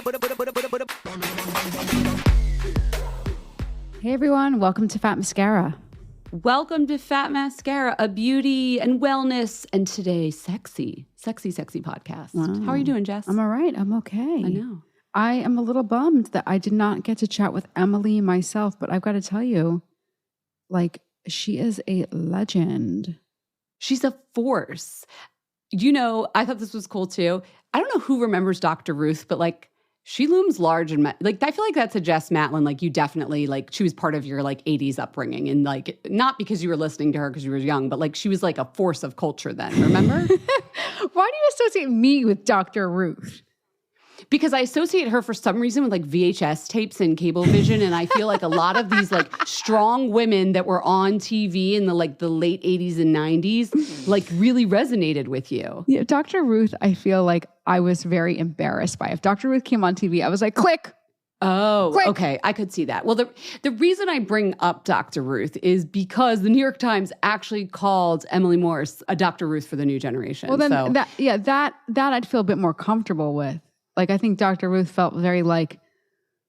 Hey everyone, welcome to Fat Mascara. Welcome to Fat Mascara, a beauty and wellness and today sexy podcast. Wow. How are you doing, Jess? I'm all right. I'm okay. I know. I am a little bummed that I did not get to chat with Emily myself, but I've got to tell you, like, she is a legend. She's a force. You know, I thought this was cool too. I don't know who remembers Dr. Ruth, but like, she looms large and like I feel like that suggests, Matlin, like you definitely like she was part of your like 80s upbringing and like not because you were listening to her because you were young, but like she was like a force of culture then, remember? Why do you associate me with Dr. Ruth? Because I associate her for some reason with like VHS tapes and Cablevision, and I feel like a lot of these like strong women that were on TV in the late 80s and 90s like really resonated with you. Yeah, Dr. Ruth, I feel like I was very embarrassed by. If Dr. Ruth came on TV, I was like, click. Oh, Quick. Okay. I could see that. Well, the reason I bring up Dr. Ruth is because the New York Times actually called Emily Morse a Dr. Ruth for the new generation. Well, then so. that I'd feel a bit more comfortable with. Like, I think Dr. Ruth felt very like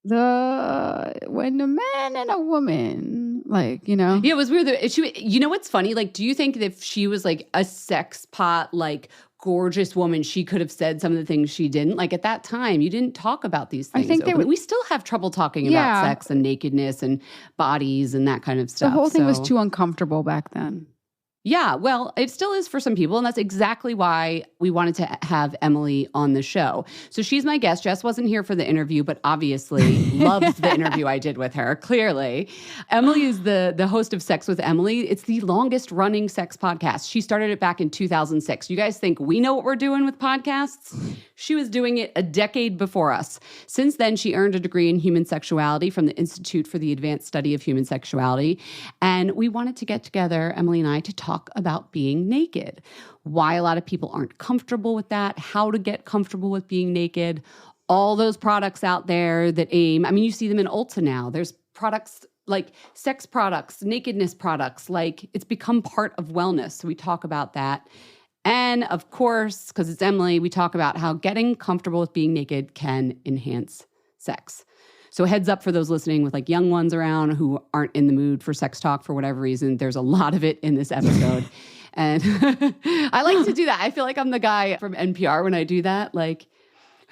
when a man and a woman, like, you know. Yeah, it was weird. You know what's funny? Like, do you think that if she was like a sex pot, like gorgeous woman, she could have said some of the things she didn't? Like at that time, you didn't talk about these things. I think we still have trouble talking about sex and nakedness and bodies and that kind of stuff. The whole thing was too uncomfortable back then. Yeah, well, it still is for some people, and that's exactly why we wanted to have Emily on the show. So she's my guest. Jess wasn't here for the interview, but obviously loved the interview I did with her, clearly. Emily is the host of Sex with Emily. It's the longest-running sex podcast. She started it back in 2006. You guys think we know what we're doing with podcasts? She was doing it a decade before us. Since then, she earned a degree in human sexuality from the Institute for the Advanced Study of Human Sexuality, and we wanted to get together, Emily and I, to talk about being naked, why a lot of people aren't comfortable with that, how to get comfortable with being naked, all those products out there that aim, I mean, you see them in Ulta now. There's products like sex products, nakedness products, like it's become part of wellness. So we talk about that. And of course, because it's Emily, we talk about how getting comfortable with being naked can enhance sex. So heads up for those listening with like young ones around who aren't in the mood for sex talk for whatever reason. There's a lot of it in this episode. And I like to do that. I feel like I'm the guy from NPR when I do that. Like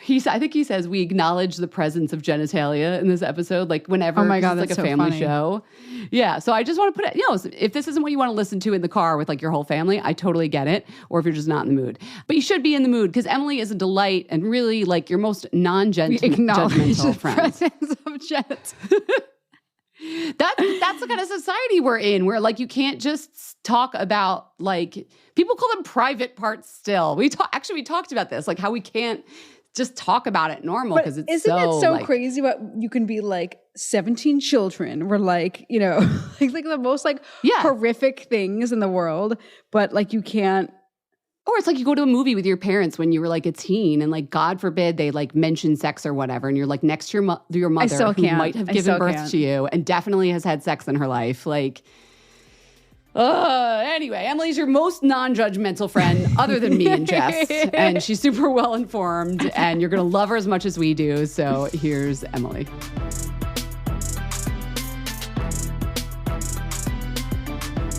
I think he says we acknowledge the presence of genitalia in this episode, like whenever oh my God, it's like that's a so family funny. show. Yeah. So I just want to put it, you know, if this isn't what you want to listen to in the car with like your whole family, I totally get it. Or if you're just not in the mood. But you should be in the mood because Emily is a delight and really like your most non-judgmental friend. Presence of gens. That's the kind of society we're in where like you can't just talk about like people call them private parts still. We talked about this, like how we can't just talk about it normal because it's isn't it so like, crazy what you can be like 17 children were like, you know, like the most like horrific things in the world, but like you can't. Or it's like you go to a movie with your parents when you were like a teen and like, God forbid, they like mention sex or whatever. And you're like next to your mother who might have given birth to you and definitely has had sex in her life. Like, anyway, Emily's your most non-judgmental friend other than me and Jess. And she's super well-informed and you're going to love her as much as we do. So here's Emily.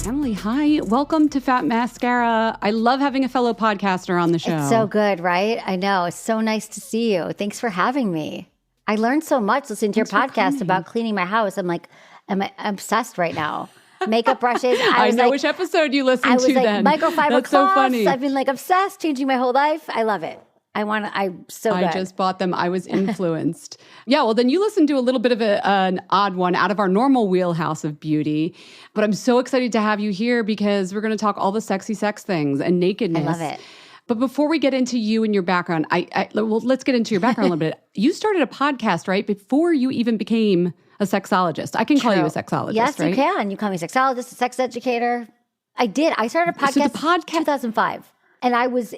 Emily, hi. Welcome to Fat Mascara. I love having a fellow podcaster on the show. It's so good, right? I know. It's so nice to see you. Thanks for having me. I learned so much listening to your podcast about cleaning my house. I'm like, I'm obsessed right now. Makeup brushes. I know like, which episode you listened to then. Microfiber That's cloths. so funny. I've been like obsessed, changing my whole life. I love it. I'm so good. I just bought them. I was influenced. Yeah, well, then you listened to a little bit of an odd one out of our normal wheelhouse of beauty. But I'm so excited to have you here because we're going to talk all the sexy sex things and nakedness. I love it. But before we get into you and your background, well, let's get into your background a little bit. You started a podcast, right? Before you even became a sexologist. I can call you a sexologist, yes, right? You can. You call me a sexologist, a sex educator. I did. I started a podcast in 2005. And I was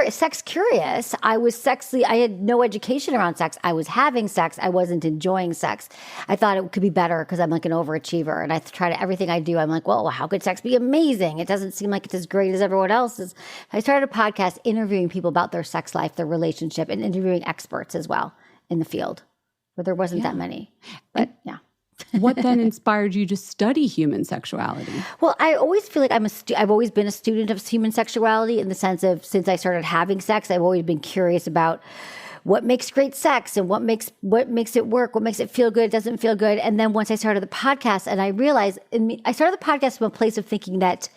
sex curious. I was sexy. I had no education around sex. I was having sex. I wasn't enjoying sex. I thought it could be better because I'm like an overachiever. And I try to, everything I do, I'm like, well, how could sex be amazing? It doesn't seem like it's as great as everyone else's. I started a podcast interviewing people about their sex life, their relationship, and interviewing experts as well. in the field, where there wasn't that many. But yeah. What then inspired you to study human sexuality? Well, I always feel like I've always been a student of human sexuality in the sense of since I started having sex, I've always been curious about what makes great sex and what makes it work, what makes it feel good, doesn't feel good. And then once I started the podcast, and I realized, I started the podcast from a place of thinking that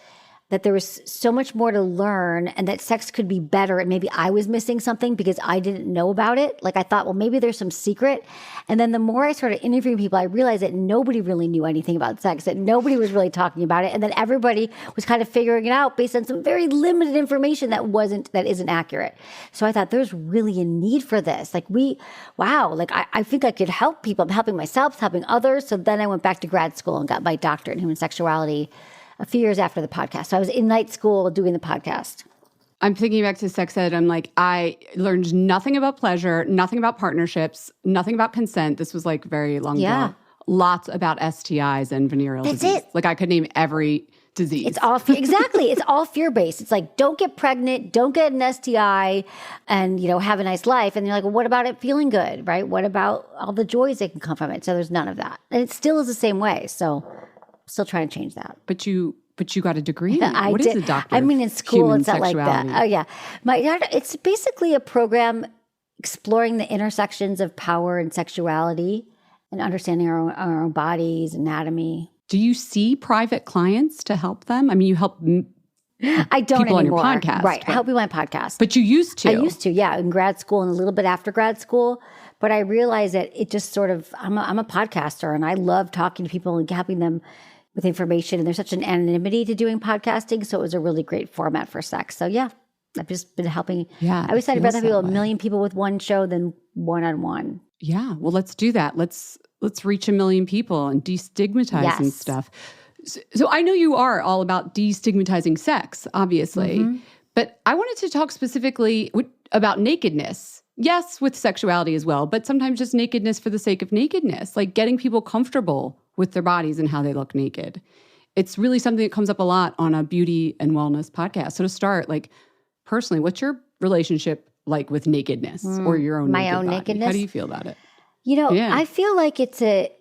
there was so much more to learn and that sex could be better. And maybe I was missing something because I didn't know about it. Like I thought, well, maybe there's some secret. And then the more I started interviewing people, I realized that nobody really knew anything about sex, that nobody was really talking about it. And then everybody was kind of figuring it out based on some very limited information that isn't accurate. So I thought there's really a need for this. Like I think I could help people. I'm helping myself, helping others. So then I went back to grad school and got my doctorate in human sexuality a few years after the podcast. So I was in night school doing the podcast. I'm thinking back to sex ed. I'm like, I learned nothing about pleasure, nothing about partnerships, nothing about consent. This was like very long ago. Lots about STIs and venereal disease. That's it. Like I could name every disease. It's all exactly. It's all fear-based. It's like, don't get pregnant, don't get an STI, and have a nice life. And you're like, well, what about it feeling good, right? What about all the joys that can come from it? So there's none of that. And it still is the same way. So still trying to change that. But you got a degree? I what did. Is a doctor? I mean, in school, it's not like sexuality? that. Oh, yeah. It's basically a program exploring the intersections of power and sexuality and understanding our own bodies, anatomy. Do you see private clients to help them? I mean, you help I don't people anymore. On your podcast. Right. I help people on my podcast. But you used to. I used to, yeah, in grad school and a little bit after grad school. But I realized that it just sort of, I'm a podcaster and I love talking to people and helping them with information. And there's such an anonymity to doing podcasting. So it was a really great format for sex. So yeah, I've just been helping. Yeah. I always said I'd rather have a million people with one show than one-on-one. Yeah. Well, let's do that. Let's reach 1 million people and destigmatizing stuff. So I know you are all about destigmatizing sex, obviously. Mm-hmm. But I wanted to talk specifically about nakedness. Yes, with sexuality as well, but sometimes just nakedness for the sake of nakedness, like getting people comfortable with their bodies and how they look naked. It's really something that comes up a lot on a beauty and wellness podcast. So to start, like personally, what's your relationship like with nakedness or your own nakedness? How do you feel about it? I feel like it's a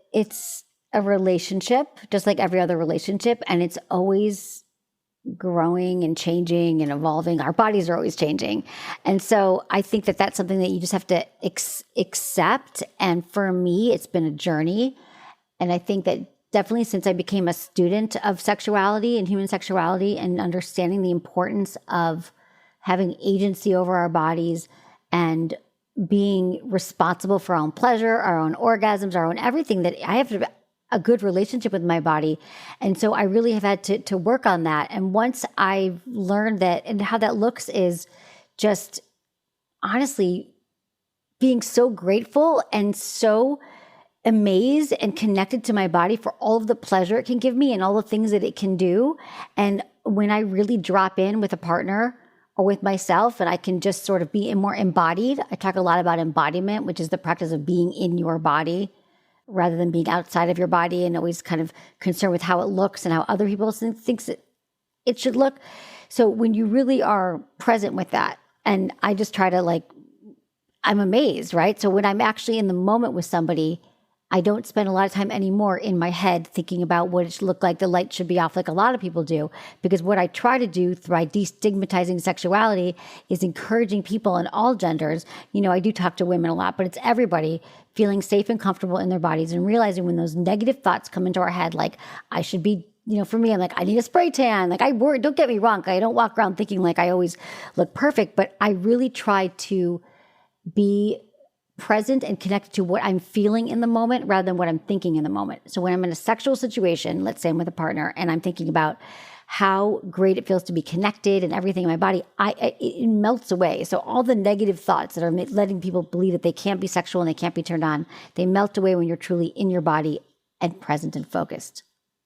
relationship, just like every other relationship, and it's always growing and changing and evolving. Our bodies are always changing. And so I think that that's something that you just have to accept. And for me, it's been a journey. And I think that definitely since I became a student of sexuality and human sexuality and understanding the importance of having agency over our bodies and being responsible for our own pleasure, our own orgasms, our own everything, that I have to a good relationship with my body. And so I really have had to work on that. And once I've learned that, and how that looks is just honestly being so grateful and so amazed and connected to my body for all of the pleasure it can give me and all the things that it can do. And when I really drop in with a partner or with myself and I can just sort of be more embodied, I talk a lot about embodiment, which is the practice of being in your body rather than being outside of your body and always kind of concerned with how it looks and how other people think it should look. So when you really are present with that, and I just try to I'm amazed, right? So when I'm actually in the moment with somebody, I don't spend a lot of time anymore in my head thinking about what it should look like. The light should be off like a lot of people do. Because what I try to do by destigmatizing sexuality is encouraging people in all genders. I do talk to women a lot, but it's everybody feeling safe and comfortable in their bodies and realizing when those negative thoughts come into our head, like I should be, for me, I'm like, I need a spray tan. Like I worry, don't get me wrong. I don't walk around thinking like I always look perfect, but I really try to be present and connected to what I'm feeling in the moment rather than what I'm thinking in the moment. So when I'm in a sexual situation, let's say I'm with a partner and I'm thinking about how great it feels to be connected and everything in my body, it melts away. So all the negative thoughts that are letting people believe that they can't be sexual and they can't be turned on, they melt away when you're truly in your body and present and focused.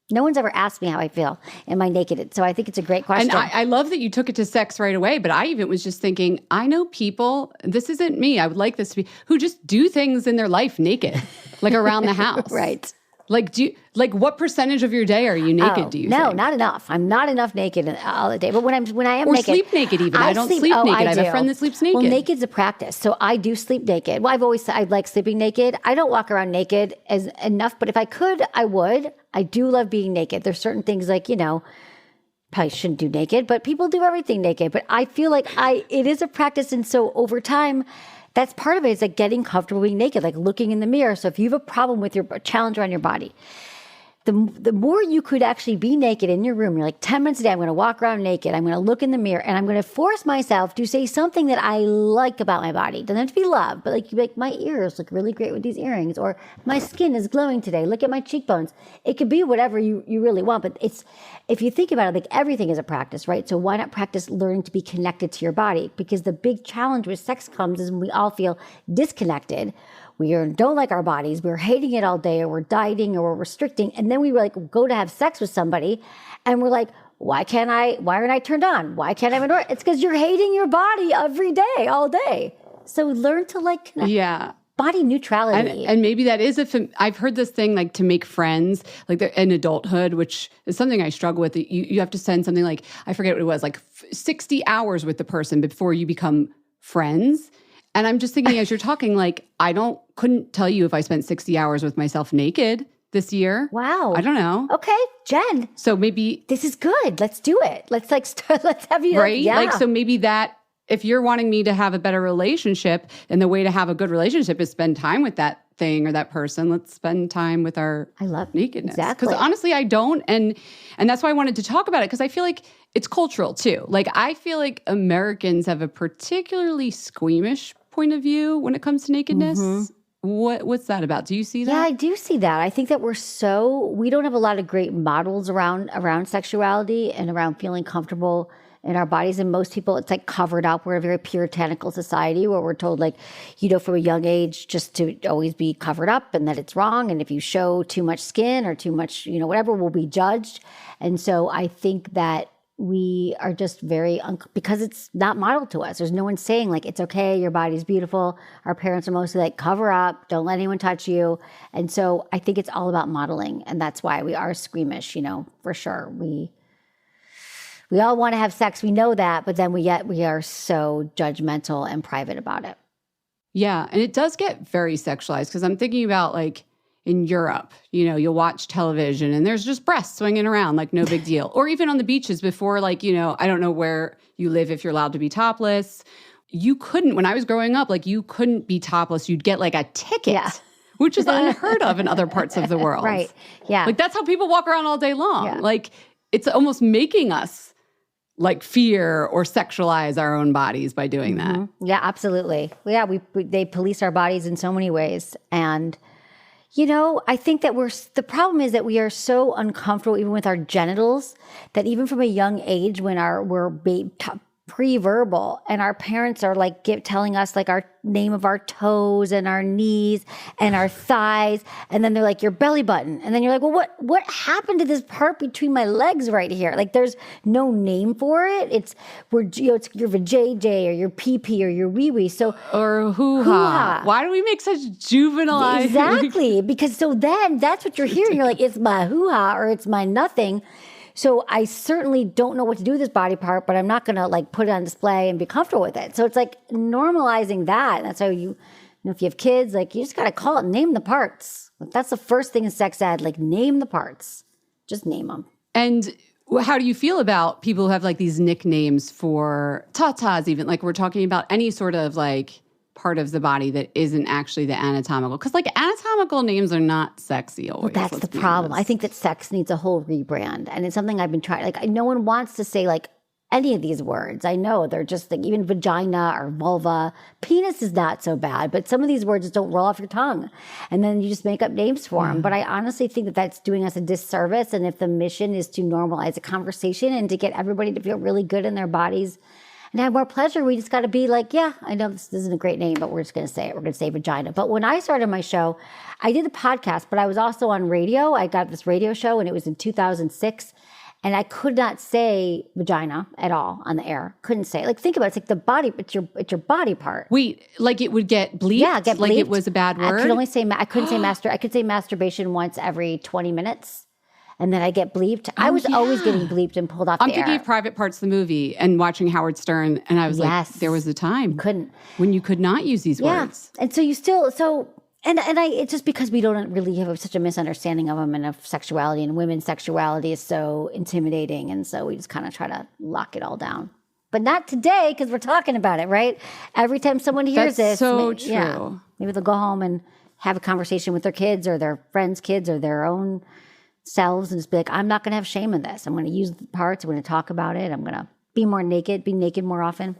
No one's ever asked me how I feel. Am I naked? So I think it's a great question. And I love that you took it to sex right away, but I even was just thinking, I know people, this isn't me, I would like this to be, who just do things in their life naked, like around the house. Right. Like, what percentage of your day are you naked, do you No, think? not enough. I'm not enough naked all the day. But when I am or naked. sleep naked even. I don't sleep naked. I have a friend that sleeps naked. Well, naked's a practice. So I do sleep naked. Well, I've always said I like sleeping naked. I don't walk around naked as enough, but if I could, I would. I do love being naked. There's certain things like, probably shouldn't do naked, but people do everything naked. But I feel like it is a practice. And so over time, that's part of it. It's like getting comfortable being naked, like looking in the mirror. So if you have a problem with your challenge around your body, the more you could actually be naked in your room, you're like 10 minutes a day, I'm going to walk around naked. I'm going to look in the mirror and I'm going to force myself to say something that I like about my body. It doesn't have to be love, but like my ears look really great with these earrings, or my skin is glowing today. Look at my cheekbones. It could be whatever you really want, but if you think about it, like everything is a practice, right? So why not practice learning to be connected to your body? Because the big challenge with sex comes is when we all feel disconnected. We don't like our bodies. We're hating it all day, or we're dieting, or we're restricting. And then we like go to have sex with somebody and we're like, why aren't I turned on? Why can't I endure it? It's because you're hating your body every day, all day. So learn to like connect. Yeah. Body neutrality. And maybe that is I've heard this thing like to make friends, like in adulthood, which is something I struggle with. You have to send something like, I forget what it was, like 60 hours with the person before you become friends. And I'm just thinking as you're talking, like, couldn't tell you if I spent 60 hours with myself naked this year. Wow. I don't know. Okay, Jen. So maybe this is good. Let's do it. Let's let's have you. Right? Yeah. Like, so maybe that, if you're wanting me to have a better relationship, and the way to have a good relationship is spend time with that thing or that person, let's spend time with our nakedness. Exactly. Because honestly, I don't. And that's why I wanted to talk about it, because I feel like it's cultural too. Like, I feel like Americans have a particularly squeamish point of view when it comes to nakedness. Mm-hmm. What's that about? Do you see that? Yeah, I do see that. I think that we don't have a lot of great models around sexuality and around feeling comfortable in our bodies. And most people, it's like covered up. We're a very puritanical society where we're told, like, from a young age just to always be covered up, and that it's wrong. And if you show too much skin or too much, whatever, we'll be judged. And so I think that we are just very, because it's not modeled to us. There's no one saying like, it's okay, your body's beautiful. Our parents are mostly like, cover up, don't let anyone touch you. And so I think it's all about modeling. And that's why we are squeamish, for sure. We all want to have sex. We know that, but then we are so judgmental and private about it. Yeah. And it does get very sexualized, because I'm thinking about like, in Europe, you'll watch television and there's just breasts swinging around like no big deal. Or even on the beaches before, like, I don't know where you live, if you're allowed to be topless. You couldn't, when I was growing up, like you couldn't be topless. You'd get like a ticket, which is unheard of in other parts of the world. Right. Yeah. Like that's how people walk around all day long. Yeah. Like it's almost making us like fear or sexualize our own bodies by doing that. Yeah, absolutely. Yeah, they police our bodies in so many ways. And I think that the problem is that we are so uncomfortable even with our genitals that even from a young age when we're pre-verbal and our parents are like telling us like our name of our toes and our knees and our thighs, and then they're like your belly button, and then you're like, well, what happened to this part between my legs right here? Like there's no name for it. It's your vajayjay or your pee-pee or your wee-wee. So or hoo-ha. Why do we make such juvenile? Exactly, because so then that's what you're hearing. You're like, it's my hoo-ha or it's my nothing. So I certainly don't know what to do with this body part, but I'm not going to like put it on display and be comfortable with it. So it's like normalizing that. That's how if you have kids, like you just got to call it, name the parts. Like, that's the first thing in sex ed, like name the parts, just name them. And how do you feel about people who have like these nicknames for tatas, even like we're talking about any sort of like part of the body that isn't actually the anatomical, because like anatomical names are not sexy always. Well, that's the problem. I think that sex needs a whole rebrand, and it's something I've been trying. Like no one wants to say like any of these words. I know they're just like even vagina or vulva. Penis is not so bad, but some of these words just don't roll off your tongue, and then you just make up names for them. But I honestly think that that's doing us a disservice. And if the mission is to normalize a conversation and to get everybody to feel really good in their bodies and have more pleasure, we just got to be like, yeah, I know this isn't a great name, but we're just going to say it. We're going to say vagina. But when I started my show, I did the podcast, but I was also on radio. I got this radio show, and it was in 2006. And I could not say vagina at all on the air. Couldn't say it. Like, think about it. It's like the body, it's your body part. Wait, like it would get bleeped? Yeah, get bleeped. Like it was a bad word? I couldn't say I could say masturbation once every 20 minutes. And then I get bleeped. I was always getting bleeped and pulled off the air. I'm thinking of Private Parts, the movie, and watching Howard Stern, and I was like, there was a time when you could not use these words. And so you still, it's just because we don't really have such a misunderstanding of them and of sexuality, and women's sexuality is so intimidating. And so we just kind of try to lock it all down. But not today, because we're talking about it, right? Every time someone hears this. So true. Maybe they'll go home and have a conversation with their kids or their friends' kids or their own selves and just be like, I'm not going to have shame in this. I'm going to use the parts. I'm going to talk about it. I'm going to be naked more often.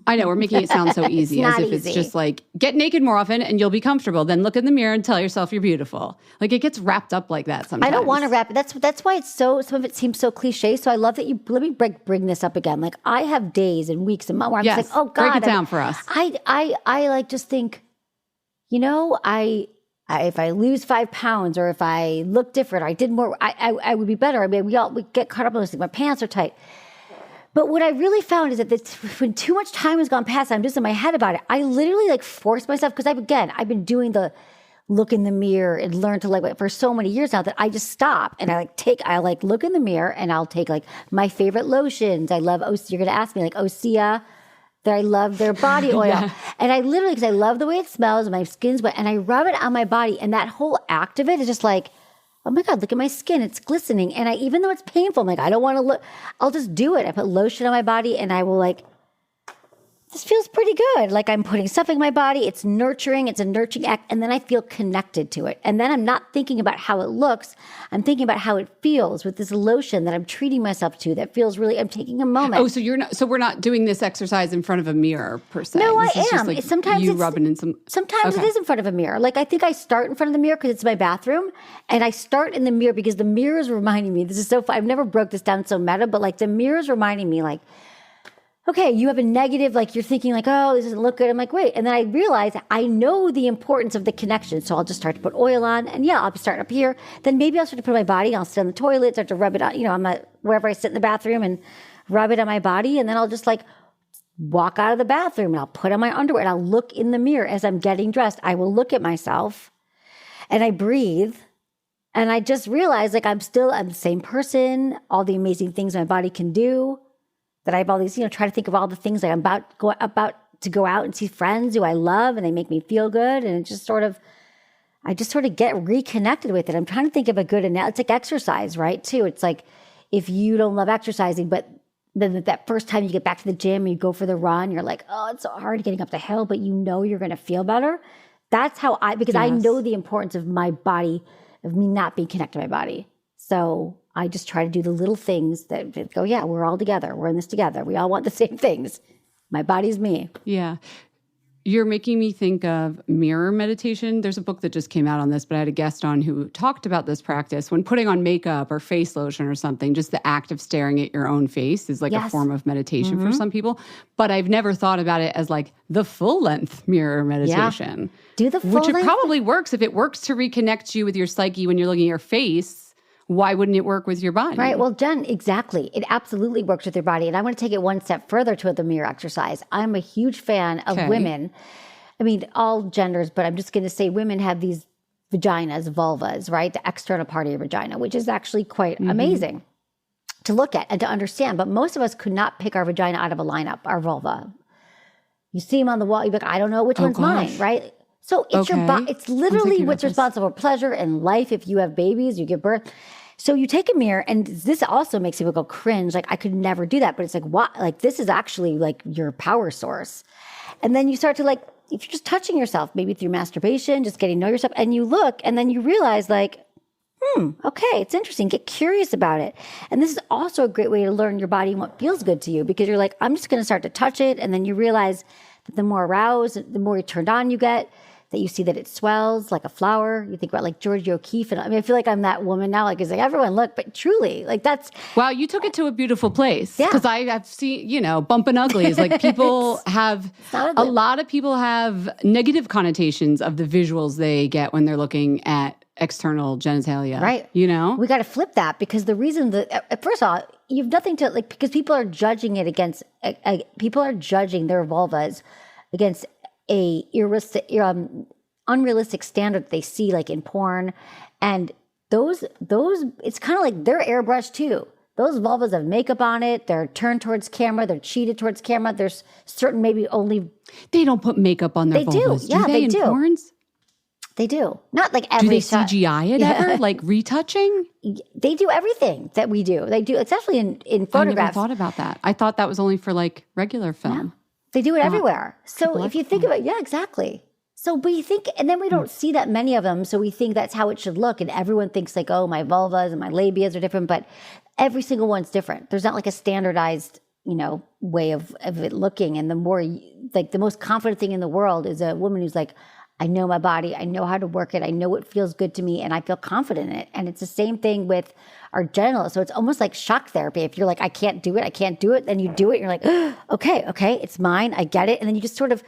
I know, we're making it sound so easy, as if it's just like, get naked more often and you'll be comfortable. Then look in the mirror and tell yourself you're beautiful. Like, it gets wrapped up like that sometimes. I don't want to wrap it. That's why some of it seems so cliche. So I love that let me bring this up again. Like, I have days and weeks and months where I'm just like, oh God. Break it down for us. I like just think, if I lose 5 pounds or if I look different, or I did more, I would be better. I mean, we get caught up on those things. My pants are tight. But what I really found is that when too much time has gone past, I'm just in my head about it. I literally like force myself, because I've been doing the look in the mirror and learn to like for so many years now that I just stop and I look in the mirror and I'll take like my favorite lotions. I love, you're going to ask me like Osea, that I love their body oil. Yeah. And I literally, because I love the way it smells, my skin's wet, and I rub it on my body. And that whole act of it is just like, oh my God, look at my skin. It's glistening. And even though it's painful, I'm like, I don't want to look, I'll just do it. I put lotion on my body and I will like, this feels pretty good. Like I'm putting stuff in my body. It's nurturing. It's a nurturing act. And then I feel connected to it. And then I'm not thinking about how it looks. I'm thinking about how it feels with this lotion that I'm treating myself to that feels really, I'm taking a moment. Oh, so we're not doing this exercise in front of a mirror per se. No, this I am. Like sometimes you rubbing in some. Sometimes it is in front of a mirror. Like I think I start in front of the mirror because it's my bathroom. And I start in the mirror because the mirror is reminding me, this is so fun. I've never broke this down so meta, but like the mirror is reminding me like, okay, you have a negative, like you're thinking like, oh, this doesn't look good. I'm like, wait. And then I realize I know the importance of the connection. So I'll just start to put oil on and I'll be starting up here. Then maybe I'll start to put on my body. I'll sit on the toilet, start to rub it on, I'm wherever I sit in the bathroom and rub it on my body. And then I'll just like walk out of the bathroom and I'll put on my underwear and I'll look in the mirror as I'm getting dressed. I will look at myself and I breathe. And I just realize like I'm the same person, all the amazing things my body can do. That I have all these, try to think of all the things like I'm about to go out and see friends who I love and they make me feel good. And it just I just get reconnected with it. I'm trying to think of a good analogy. It's like exercise, right? Too. It's like if you don't love exercising, but then that first time you get back to the gym and you go for the run, you're like, oh, it's so hard getting up the hill, but you're going to feel better. That's how because I know the importance of my body, of me not being connected to my body. So I just try to do the little things that go, yeah, we're all together. We're in this together. We all want the same things. My body's me. Yeah. You're making me think of mirror meditation. There's a book that just came out on this, but I had a guest on who talked about this practice when putting on makeup or face lotion or something. Just the act of staring at your own face is like a form of meditation for some people. But I've never thought about it as like the full length mirror meditation. Yeah. Do the full length. Which it probably works. If it works to reconnect you with your psyche when you're looking at your face, why wouldn't it work with your body? Right. Well, Jen, exactly. It absolutely works with your body. And I want to take it one step further to the mirror exercise. I'm a huge fan of women. I mean, all genders, but I'm just going to say women have these vaginas, vulvas, right? The external part of your vagina, which is actually quite amazing to look at and to understand. But most of us could not pick our vagina out of a lineup, our vulva. You see them on the wall, you're like, I don't know which one's mine, right? So it's your body. It's literally what's responsible for pleasure and life. If you have babies, you give birth. So you take a mirror, and this also makes people go cringe. Like, I could never do that. But it's like, what? Like, this is actually like your power source. And then you start to like, if you're just touching yourself, maybe through masturbation, just getting to know yourself, and you look, and then you realize like, okay, it's interesting. Get curious about it. And this is also a great way to learn your body and what feels good to you, because you're like, I'm just going to start to touch it. And then you realize that the more aroused, the more turned on you get, that you see that it swells like a flower. You think about like Georgia O'Keeffe. And I mean, I feel like I'm that woman now. Like, it's like, everyone look, but truly, like that's. Wow, you took it to a beautiful place. Yeah. Because I've seen, bumping uglies. Like people have, a lot of people have negative connotations of the visuals they get when they're looking at external genitalia. Right. You know? We got to flip that because the reason that, first of all, you have nothing to, like, because people are judging it against, people are judging their vulvas against a unrealistic standard that they see, like in porn. And those, it's kind of like they're airbrushed too. Those vulvas have makeup on it. They're turned towards camera. They're cheated towards camera. There's certain maybe only... They don't put makeup on their vulvas. Do. Yeah, they do. In porns? They do. Not like every Do they CGI it ever? Like retouching? They do everything that we do. They do, especially in photographs. I never thought about that. I thought that was only for like regular film. No, they do it everywhere. So if you think about it, yeah, exactly. So we think, and then we don't see that many of them. So we think that's how it should look. And everyone thinks like, oh, my vulvas and my labias are different, but every single one's different. There's not like a standardized, way of it looking. And the more, like the most confident thing in the world is a woman who's like, I know my body. I know how to work it. I know what feels good to me. And I feel confident in it. And it's the same thing with our genitals. So it's almost like shock therapy. If you're like, I can't do it, then you do it. And you're like, oh, okay, it's mine. I get it. And then you just sort of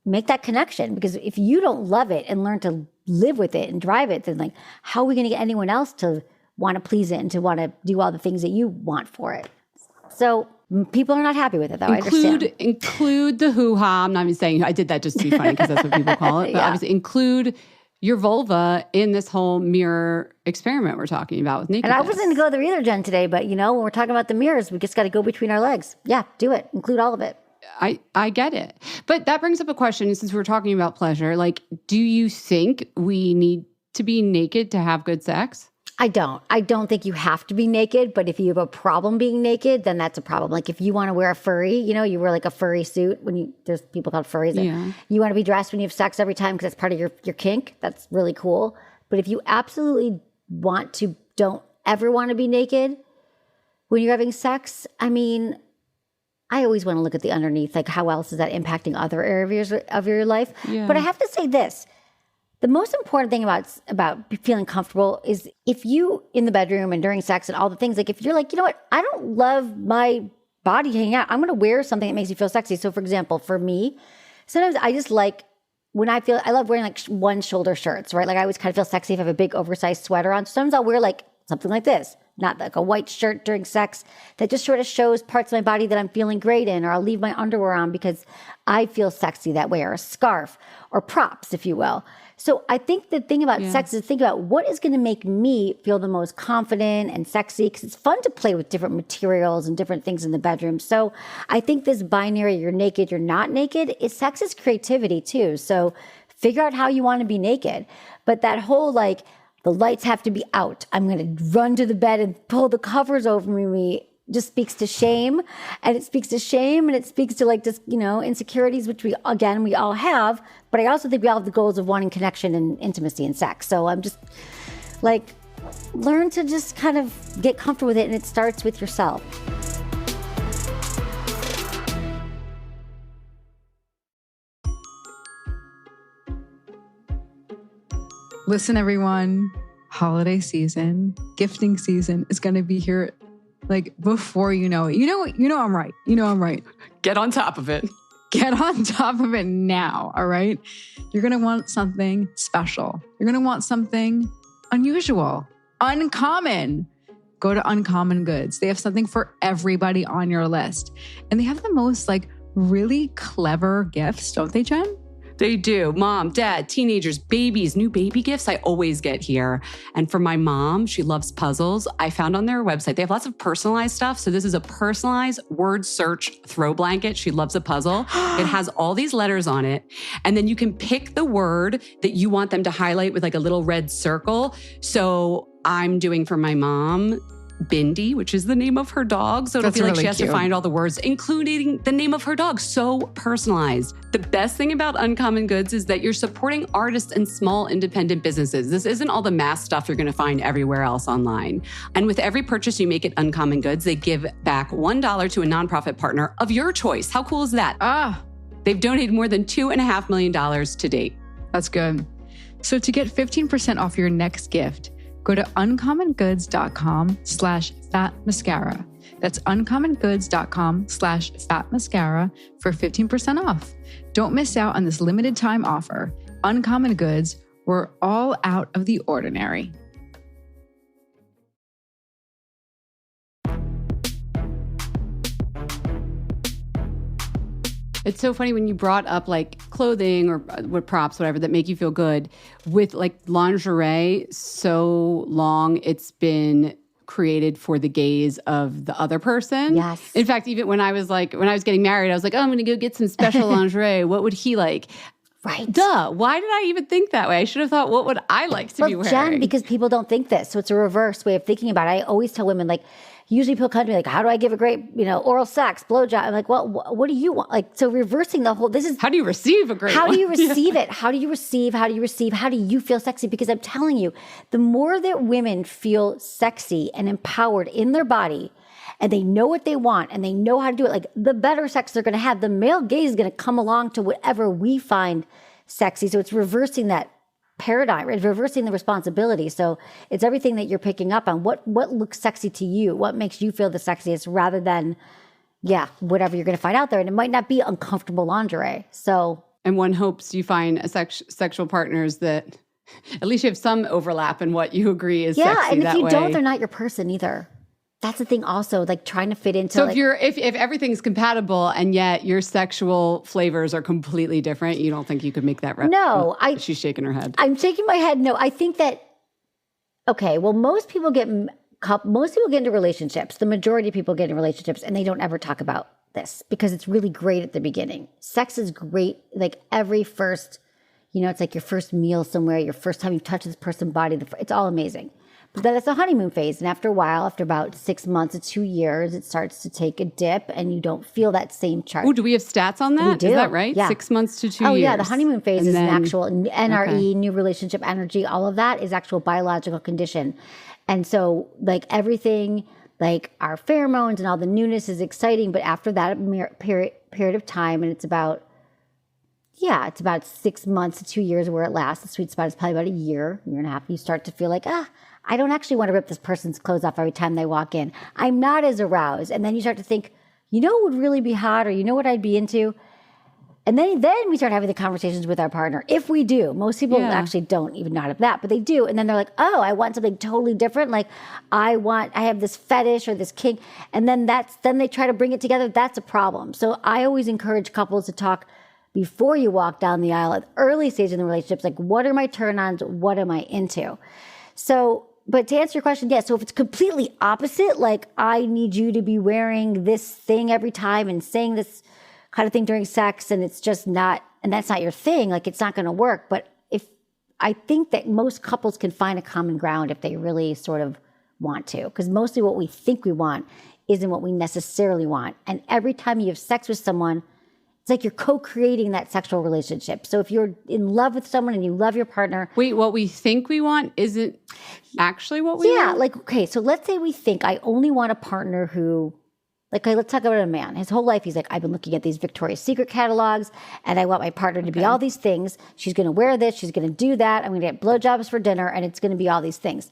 make that connection. Because if you don't love it and learn to live with it and drive it, then like, how are we going to get anyone else to want to please it and to want to do all the things that you want for it? So people are not happy with it, though. Include the hoo-ha. I'm not even saying I did that just to be funny because that's what people call it. But obviously include your vulva in this whole mirror experiment we're talking about with nakedness. And I wasn't going to go there either, Jen, today. But, when we're talking about the mirrors, we just got to go between our legs. Yeah, do it. Include all of it. I get it. But that brings up a question, since we're talking about pleasure. Like, do you think we need to be naked to have good sex? I don't think you have to be naked, but if you have a problem being naked, then that's a problem. Like if you want to wear a furry, you wear like a furry suit there's people called furries. Yeah. You want to be dressed when you have sex every time because that's part of your kink. That's really cool. But if you absolutely don't ever want to be naked when you're having sex, I always want to look at the underneath, like how else is that impacting other areas of your life? Yeah. But I have to say this. The most important thing about feeling comfortable is if you in the bedroom and during sex and all the things, like if you're like, you know what, I don't love my body hanging out. I'm going to wear something that makes me feel sexy. So for example, for me, sometimes I just like I love wearing like one shoulder shirts, right? Like I always kind of feel sexy if I have a big oversized sweater on. Sometimes I'll wear like something like this, not like a white shirt during sex that just sort of shows parts of my body that I'm feeling great in, or I'll leave my underwear on because I feel sexy that way, or a scarf or props, if you will. So I think the thing about sex is think about what is going to make me feel the most confident and sexy, because it's fun to play with different materials and different things in the bedroom. So I think this binary, you're naked, you're not naked, sex is creativity too. So figure out how you want to be naked. But that whole like, the lights have to be out, I'm going to run to the bed and pull the covers over me, just speaks to shame. And it speaks to like just, insecurities, which we all have. But I also think we all have the goals of wanting connection and intimacy and sex. So I'm just like, learn to just kind of get comfortable with it. And it starts with yourself. Listen, everyone, holiday season, gifting season is going to be here like before you know it. You know I'm right. I'm right. Get on top of it. Get on top of it now, all right? You're going to want something special. You're going to want something unusual, uncommon. Go to Uncommon Goods. They have something for everybody on your list. And they have the most like really clever gifts, don't they, Jen? They do. Mom, dad, teenagers, babies, new baby gifts I always get here. And for my mom, she loves puzzles. I found on their website, they have lots of personalized stuff. So this is a personalized word search throw blanket. She loves a puzzle. It has all these letters on it. And then you can pick the word that you want them to highlight with like a little red circle. So I'm doing for my mom, Bindi, which is the name of her dog. So it'll feel like she has to find all the words, including the name of her dog. So personalized. The best thing about Uncommon Goods is that you're supporting artists and small independent businesses. This isn't all the mass stuff you're going to find everywhere else online. And with every purchase you make at Uncommon Goods, they give back $1 to a nonprofit partner of your choice. How cool is that? They've donated more than $2.5 million to date. That's good. So to get 15% off your next gift, go to uncommongoods.com/fatmascara. That's uncommongoods.com/fatmascara for 15% off. Don't miss out on this limited time offer. Uncommon Goods, We're all out of the ordinary. It's so funny when you brought up like clothing or what props, whatever, that make you feel good. With like lingerie, so long it's been created for the gaze of the other person. Yes. In fact, even when I was getting married, I was like, oh, I'm going to go get some special lingerie. What would he like? Right. Duh. Why did I even think that way? I should have thought, what would I like to be wearing? Jen, because people don't think this. So it's a reverse way of thinking about it. I always tell women, like, usually people come to me like, how do I give a great, oral sex, blowjob? I'm like, well, what do you want? Like, so reversing the whole, this is. How do you receive a great one? How do you receive it? How do you receive? How do you receive? How do you feel sexy? Because I'm telling you, the more that women feel sexy and empowered in their body, and they know what they want and they know how to do it, like the better sex they're going to have. The male gaze is going to come along to whatever we find sexy. So it's reversing that paradigm, it's reversing the responsibility. So it's everything that you're picking up on. What looks sexy to you? What makes you feel the sexiest rather than, whatever you're going to find out there. And it might not be uncomfortable lingerie. So. And one hopes you find sexual partners that at least you have some overlap in what you agree is sexy. Yeah, and if you don't, way. they're not your person either. That's the thing also, like trying to fit into. So if everything's compatible and yet your sexual flavors are completely different, you don't think you could make that right? No. She's shaking her head. I'm shaking my head. No, I think that, okay, well, most people get into relationships. The majority of people get in relationships and they don't ever talk about this because it's really great at the beginning. Sex is great. Like every first, it's like your first meal somewhere, your first time you touch this person's body, it's all amazing. But then it's a honeymoon phase. And after a while, after about 6 months to 2 years, it starts to take a dip and you don't feel that same charge. Oh, do we have stats on that? We do. Is that right? Yeah. 6 months to 2 years. Oh, yeah. The honeymoon phase is an actual NRE, new relationship energy. All of that is actual biological condition. And so like everything, like our pheromones and all the newness is exciting. But after that period of time, and it's about 6 months to 2 years where it lasts. The sweet spot is probably about a year and a half. You start to feel like, I don't actually want to rip this person's clothes off every time they walk in. I'm not as aroused. And then you start to think, what would really be hot, or what I'd be into? And then we start having the conversations with our partner. If we do, most people actually don't even know how to that, but they do. And then they're like, oh, I want something totally different. Like I have this fetish or this kink. And then they try to bring it together. That's a problem. So I always encourage couples to talk before you walk down the aisle at early stage in the relationships. Like, what are my turn-ons? What am I into? So, but to answer your question, yes. So if it's completely opposite, like I need you to be wearing this thing every time and saying this kind of thing during sex, and it's just not, and that's not your thing, like it's not going to work. But I think that most couples can find a common ground if they really sort of want to, because mostly what we think we want isn't what we necessarily want. And every time you have sex with someone, it's like you're co-creating that sexual relationship. So if you're in love with someone and you love your partner. Wait, what we think we want isn't actually what we want? Yeah, like, okay, so let's say we think I only want a partner who, like, okay, let's talk about a man. His whole life, he's like, I've been looking at these Victoria's Secret catalogs and I want my partner to be all these things. She's going to wear this. She's going to do that. I'm going to get blowjobs for dinner and it's going to be all these things.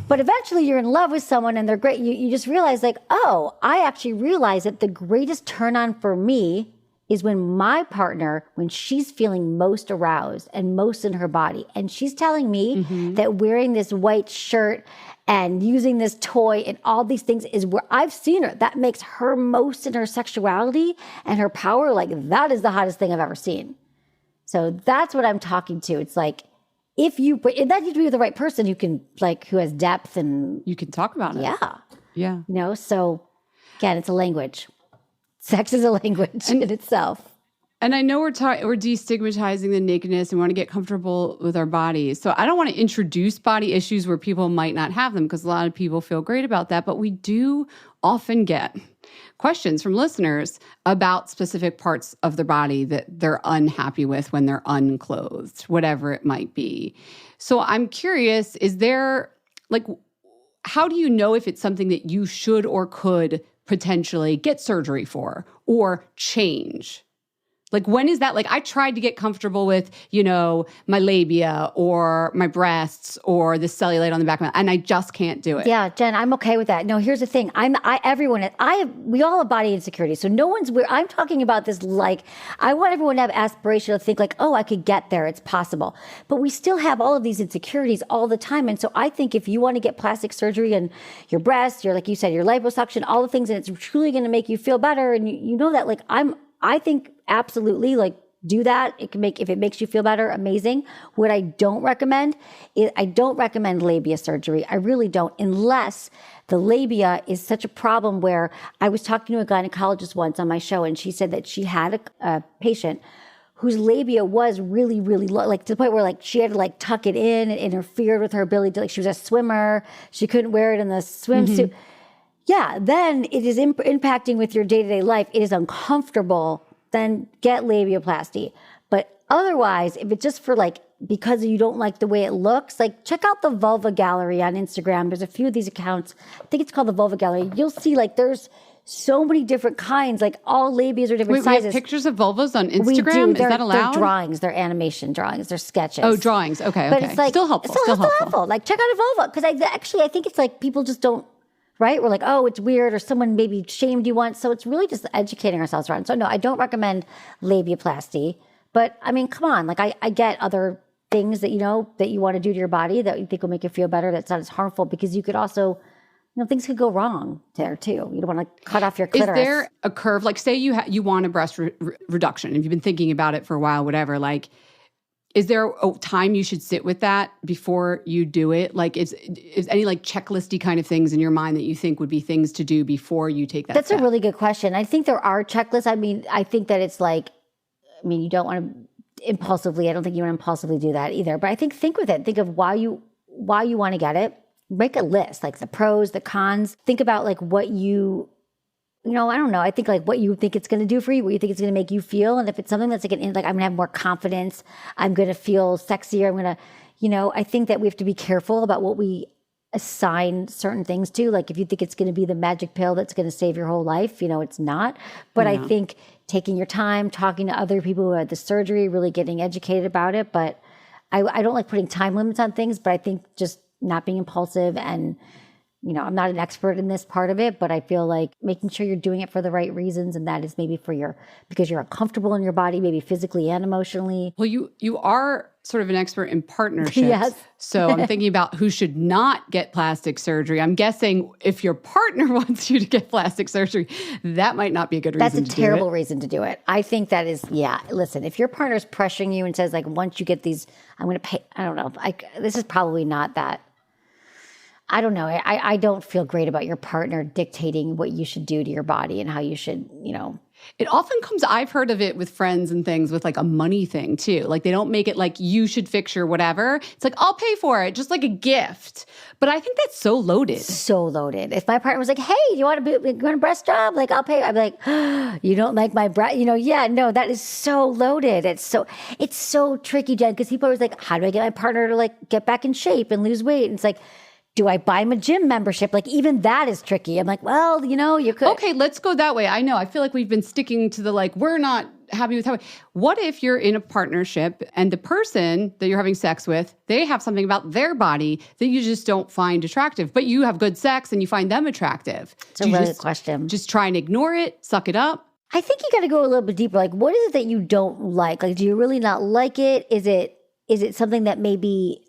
But eventually you're in love with someone and they're great. You just realize like, oh, I actually realize that the greatest turn on for me is when my partner, when she's feeling most aroused and most in her body, and she's telling me that wearing this white shirt and using this toy and all these things is where I've seen her. That makes her most in her sexuality and her power. Like that is the hottest thing I've ever seen. So that's what I'm talking to. It's like, but that you have to be with the right person who can who has depth and you can talk about it. Yeah. So again, it's a language. Sex is a language in itself. And I know we're destigmatizing the nakedness and want to get comfortable with our bodies. So I don't want to introduce body issues where people might not have them because a lot of people feel great about that. But we do often get questions from listeners about specific parts of their body that they're unhappy with when they're unclothed, whatever it might be. So I'm curious, is there, how do you know if it's something that you should or could potentially get surgery for or change? Like, when is that? Like, I tried to get comfortable with, my labia or my breasts or the cellulite on the back of my, and I just can't do it. Yeah, Jen, I'm okay with that. No, here's the thing. We all have body insecurity. So no one's weird. I'm talking about this like, I want everyone to have aspiration to think like, oh, I could get there. It's possible. But we still have all of these insecurities all the time. And so I think if you want to get plastic surgery and your breasts, like you said, your liposuction, all the things, and it's truly going to make you feel better. And you know that, like, I think absolutely, like, do that. If it makes you feel better, amazing. What I don't recommend is I don't recommend labia surgery. I really don't, unless the labia is such a problem where I was talking to a gynecologist once on my show, and she said that she had a patient whose labia was really, really low, like to the point where like she had to like tuck it in. It interfered with her ability to, like, she was a swimmer. She couldn't wear it in the swimsuit. Mm-hmm. Yeah, then it is impacting with your day-to-day life. It is uncomfortable. Then get labiaplasty. But otherwise, if it's just for like, because you don't like the way it looks, like check out the Vulva Gallery on Instagram. There's a few of these accounts. I think it's called the Vulva Gallery. You'll see like there's so many different kinds, like all labias are different sizes. We have pictures of vulvas on Instagram? Is that allowed? They're drawings, they're animation drawings, they're sketches. Oh, drawings. Okay. But it's like, still helpful. Still helpful. Like check out a vulva. Because I think it's like people just don't, right? We're like, oh, it's weird, or someone maybe shamed you once. So it's really just educating ourselves around. So no, I don't recommend labiaplasty. But I mean, come on. Like I get other things that, that you want to do to your body that you think will make you feel better. That's not as harmful, because you could also, things could go wrong there too. You don't want to cut off your clitoris. Is there a curve? Like say you want a breast reduction, and you've been thinking about it for a while, whatever, like, is there a time you should sit with that before you do it? Like, is any like checklisty kind of things in your mind that you think would be things to do before you take that That's step? A really good question. I think there are checklists. I mean, I think that it's like, you don't want to impulsively, I don't think you want to impulsively do that either. But I think with it. Think of why you want to get it. Make a list, like the pros, the cons. Think about like what I don't know. I think like what you think it's going to do for you, what you think it's going to make you feel. And if it's something that's like I'm going to have more confidence, I'm going to feel sexier, I'm going to, I think that we have to be careful about what we assign certain things to. Like if you think it's going to be the magic pill that's going to save your whole life, it's not. But I think taking your time, talking to other people who had the surgery, really getting educated about it. But I don't like putting time limits on things, but I think just not being impulsive and, I'm not an expert in this part of it, but I feel like making sure you're doing it for the right reasons. And that is maybe because you're uncomfortable in your body, maybe physically and emotionally. Well, you are sort of an expert in partnerships. Yes. So I'm thinking about who should not get plastic surgery. I'm guessing if your partner wants you to get plastic surgery, that might not be a good reason to do it. That's a terrible reason to do it. I think that is, listen, if your partner's pressuring you and says like, once you get these, I'm going to pay, I don't know. This is probably not that. I don't know. I don't feel great about your partner dictating what you should do to your body and how you should, It often comes, I've heard of it with friends and things with like a money thing too. Like they don't make it like you should fix your whatever. It's like, I'll pay for it, just like a gift. But I think that's so loaded. So loaded. If my partner was like, hey, you want a breast job? Like, I'll pay. I'd be like, oh, you don't like my breast? That is so loaded. It's so tricky, Jen, because people are always like, how do I get my partner to like get back in shape and lose weight? And it's like, do I buy him a gym membership? Like, even that is tricky. I'm like, well, you could. Okay, let's go that way. I know. I feel like we've been sticking to the like, we're not happy with how. What if you're in a partnership and the person that you're having sex with, they have something about their body that you just don't find attractive, but you have good sex and you find them attractive? It's a really good question. Just try and ignore it, suck it up? I think you got to go a little bit deeper. Like, what is it that you don't like? Like, do you really not like it? Is it something that maybe...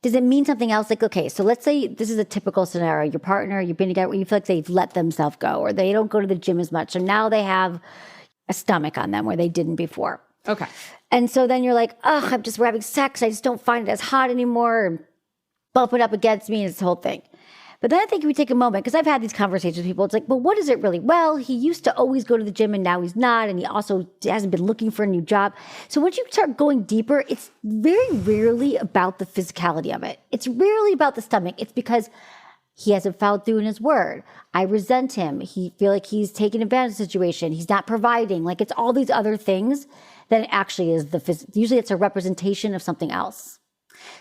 Does it mean something else? Like, okay, so let's say this is a typical scenario. Your partner, you've been together, where you feel like they've let themselves go, or they don't go to the gym as much. So now they have a stomach on them where they didn't before. Okay. And so then you're like, oh, we're having sex. I just don't find it as hot anymore. And bump it up against me, and it's the whole thing. But then I think if we take a moment, because I've had these conversations with people, it's like, well, what is it really? Well, he used to always go to the gym and now he's not. And he also hasn't been looking for a new job. So once you start going deeper, it's very rarely about the physicality of it. It's rarely about the stomach. It's because he hasn't followed through in his word. I resent him. He feel like he's taking advantage of the situation. He's not providing. Like, it's all these other things that it actually is usually it's a representation of something else.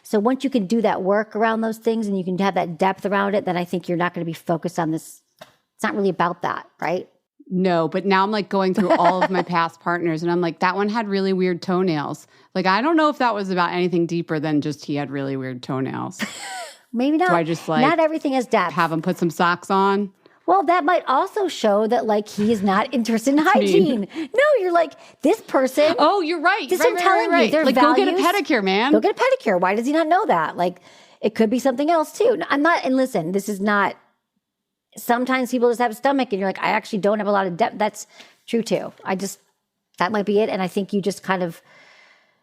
So once you can do that work around those things and you can have that depth around it, then I think you're not going to be focused on this. It's not really about that, right? No, but now I'm like going through all of my past partners and I'm like, that one had really weird toenails. Like, I don't know if that was about anything deeper than just he had really weird toenails. Maybe not. Do I just like not everything is depth. have him put some socks on? Well, that might also show that like he is not interested in hygiene. No, you're like, this person. Oh, you're right. This I'm telling you, their like, values, go get a pedicure, man. Go get a pedicure. Why does he not know that? Like, it could be something else too. I'm not, and listen, this is not, sometimes people just have a stomach and you're like, I actually don't have a lot of depth. That's true too. That might be it. And I think you just kind of,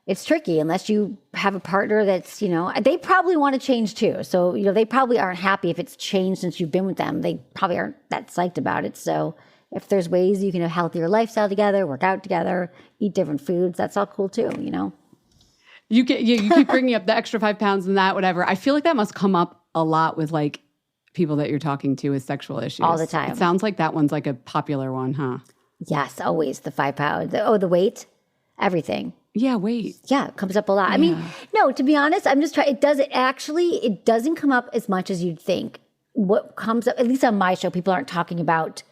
it's tricky unless you have a partner that's, they probably want to change too. So, they probably aren't happy if it's changed since you've been with them. They probably aren't that psyched about it. So if there's ways you can have a healthier lifestyle together, work out together, eat different foods, that's all cool too, You keep bringing up the extra 5 pounds and that, whatever. I feel like that must come up a lot with like people that you're talking to with sexual issues. All the time. It sounds like that one's like a popular one, huh? Yes, always the 5 pounds. The weight, everything. Yeah, weight. Yeah, it comes up a lot. Yeah. I mean, no, to be honest, I'm just trying. It doesn't come up as much as you'd think. What comes up, at least on my show, people aren't talking about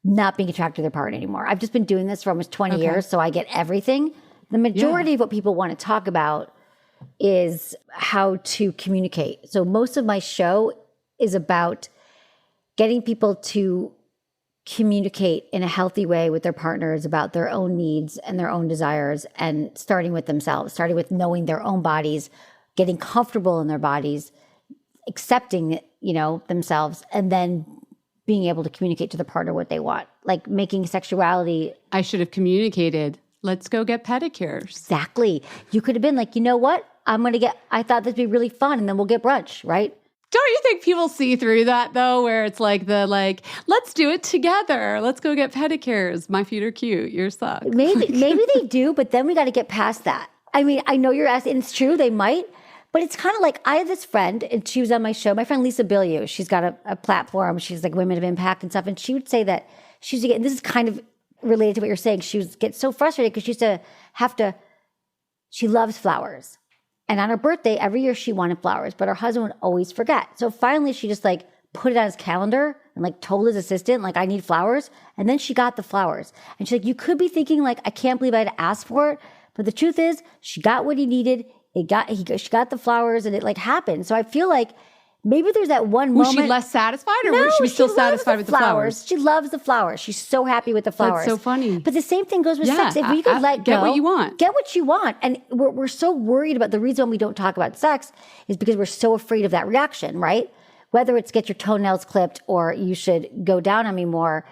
not being attracted to their partner anymore. I've just been doing this for almost 20 years, so I get everything. The majority of what people want to talk about is how to communicate. So most of my show is about getting people to communicate in a healthy way with their partners about their own needs and their own desires, and starting with themselves, starting with knowing their own bodies, getting comfortable in their bodies, accepting, themselves, and then being able to communicate to the partner what they want, like making sexuality. I should have communicated. Let's go get pedicures. Exactly. You could have been like, you know what? I thought this would be really fun, and then we'll get brunch, right? Don't you think people see through that though, where it's like let's do it together. Let's go get pedicures. My feet are cute. Yours suck. Maybe they do, but then we got to get past that. I mean, I know you're asking, it's true, they might, but it's kind of like, I have this friend, and she was on my show, my friend Lisa Bilyeu. She's got a platform. She's like Women of Impact and stuff. And she would say that she used to get, and this is kind of related to what you're saying, she would get so frustrated because she used to she loves flowers. And on her birthday, every year she wanted flowers, but her husband would always forget. So finally, she just like put it on his calendar and like told his assistant, like, I need flowers. And then she got the flowers. And she's like, you could be thinking like, I can't believe I had to ask for it. But the truth is, she got what he needed. She got the flowers, and it like happened. So I feel like maybe there's that one moment. Was she less satisfied, or was she still satisfied with the flowers? She loves the flowers. She's so happy with the flowers. That's so funny. But the same thing goes with sex. If we could let go. Get what you want. Get what you want. And we're so worried about, the reason we don't talk about sex is because we're so afraid of that reaction, right? Whether it's get your toenails clipped or you should go down on me more.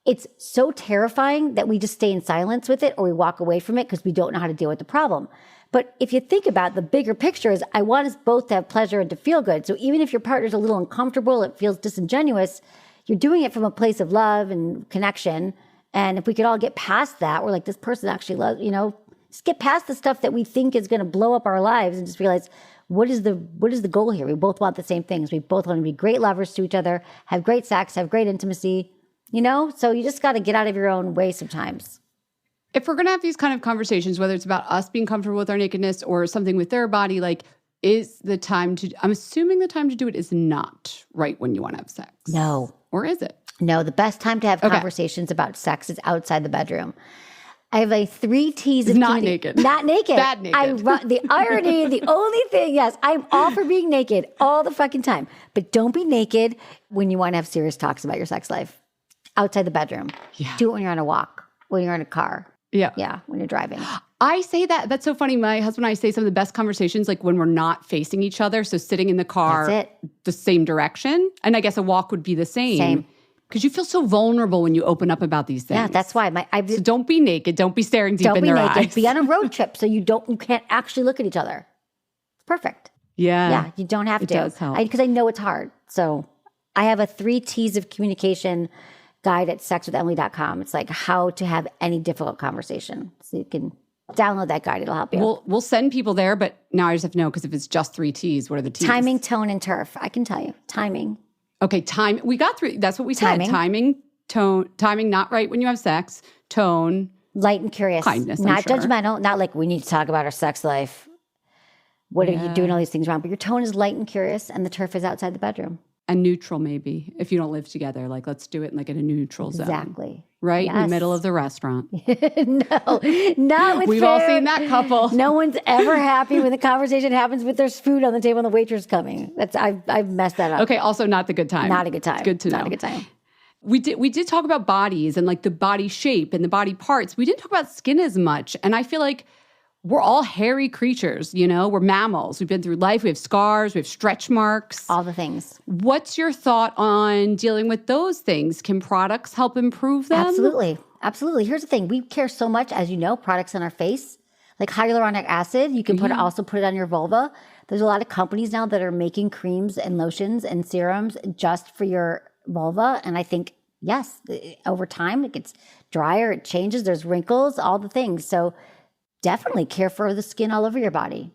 It's so terrifying that we just stay in silence with it, or we walk away from it because we don't know how to deal with the problem. But if you think about the bigger picture, is I want us both to have pleasure and to feel good. So even if your partner's a little uncomfortable, it feels disingenuous, you're doing it from a place of love and connection. And if we could all get past that, we're like, this person actually loves, just get past the stuff that we think is going to blow up our lives, and just realize, what is the goal here? We both want the same things. We both want to be great lovers to each other, have great sex, have great intimacy, So you just got to get out of your own way sometimes. If we're going to have these kind of conversations, whether it's about us being comfortable with our nakedness or something with their body, like, I'm assuming the time to do it is not right when you want to have sex. No. Or is it? No, the best time to have conversations about sex is outside the bedroom. I have 3 T's of not naked. Not naked. Bad naked. The irony, the only thing, yes, I'm all for being naked all the fucking time. But don't be naked when you want to have serious talks about your sex life. Outside the bedroom. Yeah. Do it when you're on a walk, when you're in a car. Yeah. Yeah, when you're driving. I say that. That's so funny. My husband and I say some of the best conversations like when we're not facing each other. So sitting in the car the same direction. And I guess a walk would be the same. Same. Because you feel so vulnerable when you open up about these things. Yeah, that's why. So don't be naked. Don't be staring deep in their eyes. Don't be naked. Be on a road trip so you can't actually look at each other. It's perfect. Yeah. Yeah, you don't have to. It does help. Because I know it's hard. So I have a 3 T's of communication guide at sexwithemily.com. It's like how to have any difficult conversation. So you can download that guide. It'll help you. We'll send people there, but now I just have to know, because if it's just 3 T's, what are the T's? Timing, tone, and turf. I can tell you. Timing. Okay, time. We got 3. That's what we said. Timing, tone, timing not right when you have sex, tone. Light and curious. Kindness, not judgmental. Not like we need to talk about our sex life. What are you doing all these things wrong? But your tone is light and curious, and the turf is outside the bedroom. And neutral, maybe, if you don't live together. Like, let's do it in like in a neutral zone. Exactly. Right? Yes. In the middle of the restaurant. No, not with We've food. all seen that couple. No one's ever happy when the conversation happens with there's food on the table and the waitress coming. I've messed that up. Okay, also not the good time. Not a good time. It's good to know. Not a good time. We did talk about bodies and like the body shape and the body parts. We didn't talk about skin as much. And I feel like we're all hairy creatures, you know? We're mammals. We've been through life. We have scars. We have stretch marks. All the things. What's your thought on dealing with those things? Can products help improve them? Absolutely. Absolutely. Here's the thing. We care so much, as you know, products on our face. Like hyaluronic acid, you can also put it on your vulva. There's a lot of companies now that are making creams and lotions and serums just for your vulva. And I think, yes, over time, it gets drier, it changes, there's wrinkles, all the things. So definitely care for the skin all over your body.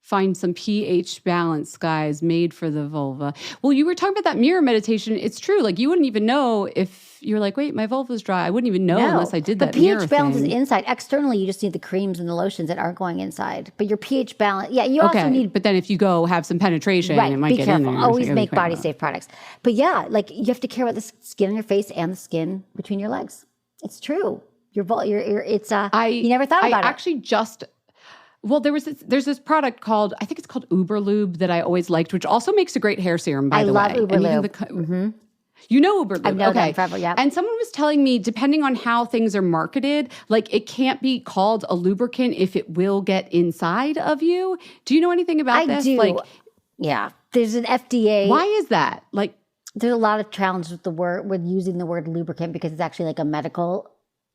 Find some pH balance, guys, made for the vulva. Well, you were talking about that mirror meditation. It's true. Like, you wouldn't even know if you're like, wait, my vulva's dry. I wouldn't even know unless I did that mirror pH balance thing. is inside. Externally, you just need the creams and the lotions that aren't going inside. But your pH balance, you also need... But then if you go have some penetration, it might be get careful. in there. Always make body safe products. But yeah, like you have to care about the skin on your face and the skin between your legs. It's true. You never thought about it. I actually just... Well, there's this product called, I think it's called Uber Lube that I always liked, which also makes a great hair serum, by the way. I love Uber Lube. You know Uber Lube. I've known them forever, yeah. And someone was telling me, depending on how things are marketed, like it can't be called a lubricant if it will get inside of you. Do you know anything about this? I do. Like, yeah. There's an FDA. Why is that? Like, there's a lot of challenge with using the word lubricant because it's actually like a medical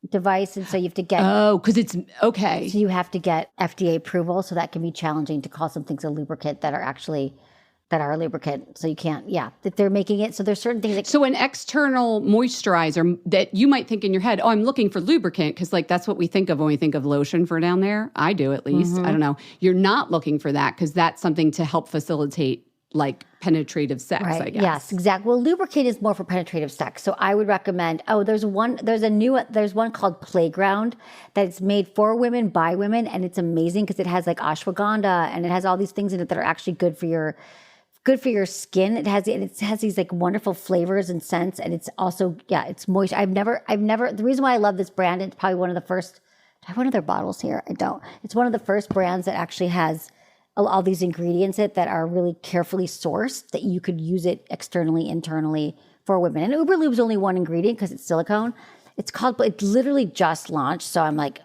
device, and so you have to get because it's okay. So you have to get FDA approval, so that can be challenging to call some things a lubricant that are a lubricant. So you can't, that they're making it. So there's certain things that... So an external moisturizer that you might think in your head, oh, I'm looking for lubricant, because like that's what we think of when we think of lotion for down there. I do, at least. I don't know. You're not looking for that because that's something to help facilitate like penetrative sex, I guess. Yes, exactly. Well, lubricant is more for penetrative sex. So I would recommend, there's one called Playground that's made for women by women. And it's amazing because it has like ashwagandha and it has all these things in it that are actually good for your skin. It has these like wonderful flavors and scents. And it's also, it's moist. I've never, the reason why I love this brand, it's probably one of the first, I have one of their bottles here. I don't. It's one of the first brands that actually has all these ingredients that are really carefully sourced that you could use it externally, internally for women. And Uber Lube's only one ingredient because it's silicone. It literally just launched. So I'm like,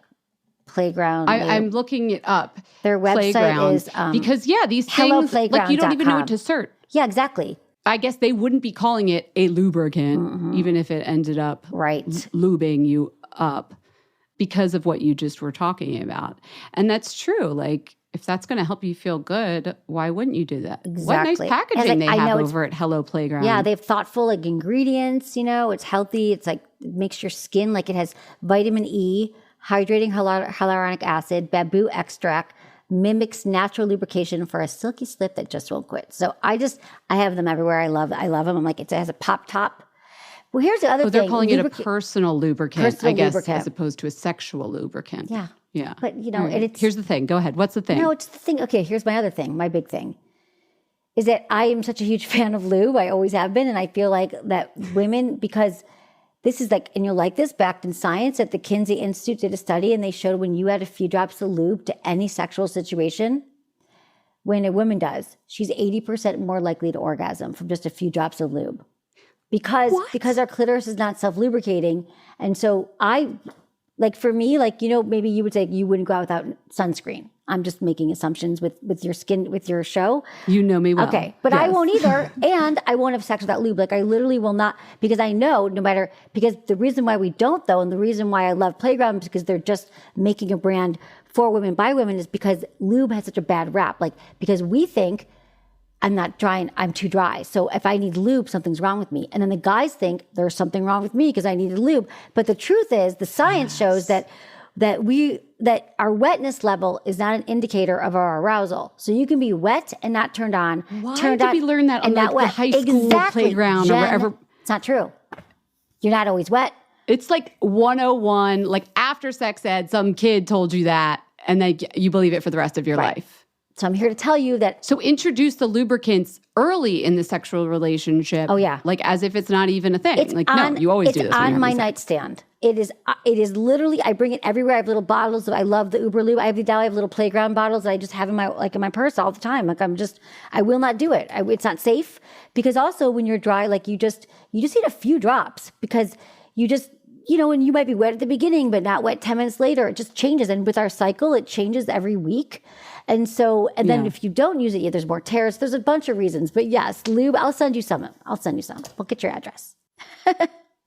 Playground. I'm looking it up. Their website Playground, is because these things, like you don't even know what to search. Yeah, exactly. I guess they wouldn't be calling it a lubricant, even if it ended up lubing you up because of what you just were talking about. And that's true. Like, if that's going to help you feel good, why wouldn't you do that? Exactly. What nice packaging they have over at Hello Playground. Yeah, they have thoughtful like ingredients, it's healthy. It's like, it makes your skin, like it has vitamin E, hydrating hyaluronic acid, bamboo extract, mimics natural lubrication for a silky slip that just won't quit. So I have them everywhere. I love them. I'm like, it has a pop top. Well, here's the other thing. They're calling it a personal lubricant, I guess, lubricant. as opposed to a sexual lubricant. Yeah. Yeah. But, here's the thing. Go ahead. What's the thing? No, it's the thing. Okay, here's my other thing. My big thing is that I am such a huge fan of lube. I always have been. And I feel like that women, because this is like, and you'll like this, backed in science, at the Kinsey Institute did a study and they showed when you add a few drops of lube to any sexual situation, when a woman does, she's 80% more likely to orgasm from just a few drops of lube. Because our clitoris is not self-lubricating. And so for me, maybe you would say you wouldn't go out without sunscreen. I'm just making assumptions with your skin, with your show. You know me well. Okay. But yes. I won't either. And I won't have sex without lube. Like I literally will not, because I know because the reason why we don't though, and the reason why I love Playground is because they're just making a brand for women by women is because lube has such a bad rap. Like, because we think I'm not dry, I'm too dry. So if I need lube, something's wrong with me. And then the guys think there's something wrong with me because I needed lube. But the truth is, the science shows that our wetness level is not an indicator of our arousal. So you can be wet and not turned on. Why did we learn that on the high school playground Jen, or wherever? It's not true. You're not always wet. It's like 101, like after sex ed, some kid told you that, and you believe it for the rest of your life. So I'm here to tell you that. So introduce the lubricants early in the sexual relationship. Oh, yeah. Like as if it's not even a thing. You always do this. It's on my nightstand. It is literally, I bring it everywhere. I have little bottles. I love the Uber Lube. I have little playground bottles that I just have in my purse all the time. Like I will not do it. It's not safe because also when you're dry, like you just need a few drops because you just, and you might be wet at the beginning, but not wet 10 minutes later. It just changes. And with our cycle, it changes every week. And then if you don't use it, there's more tears. There's a bunch of reasons. But yes, lube, I'll send you some. We'll get your address.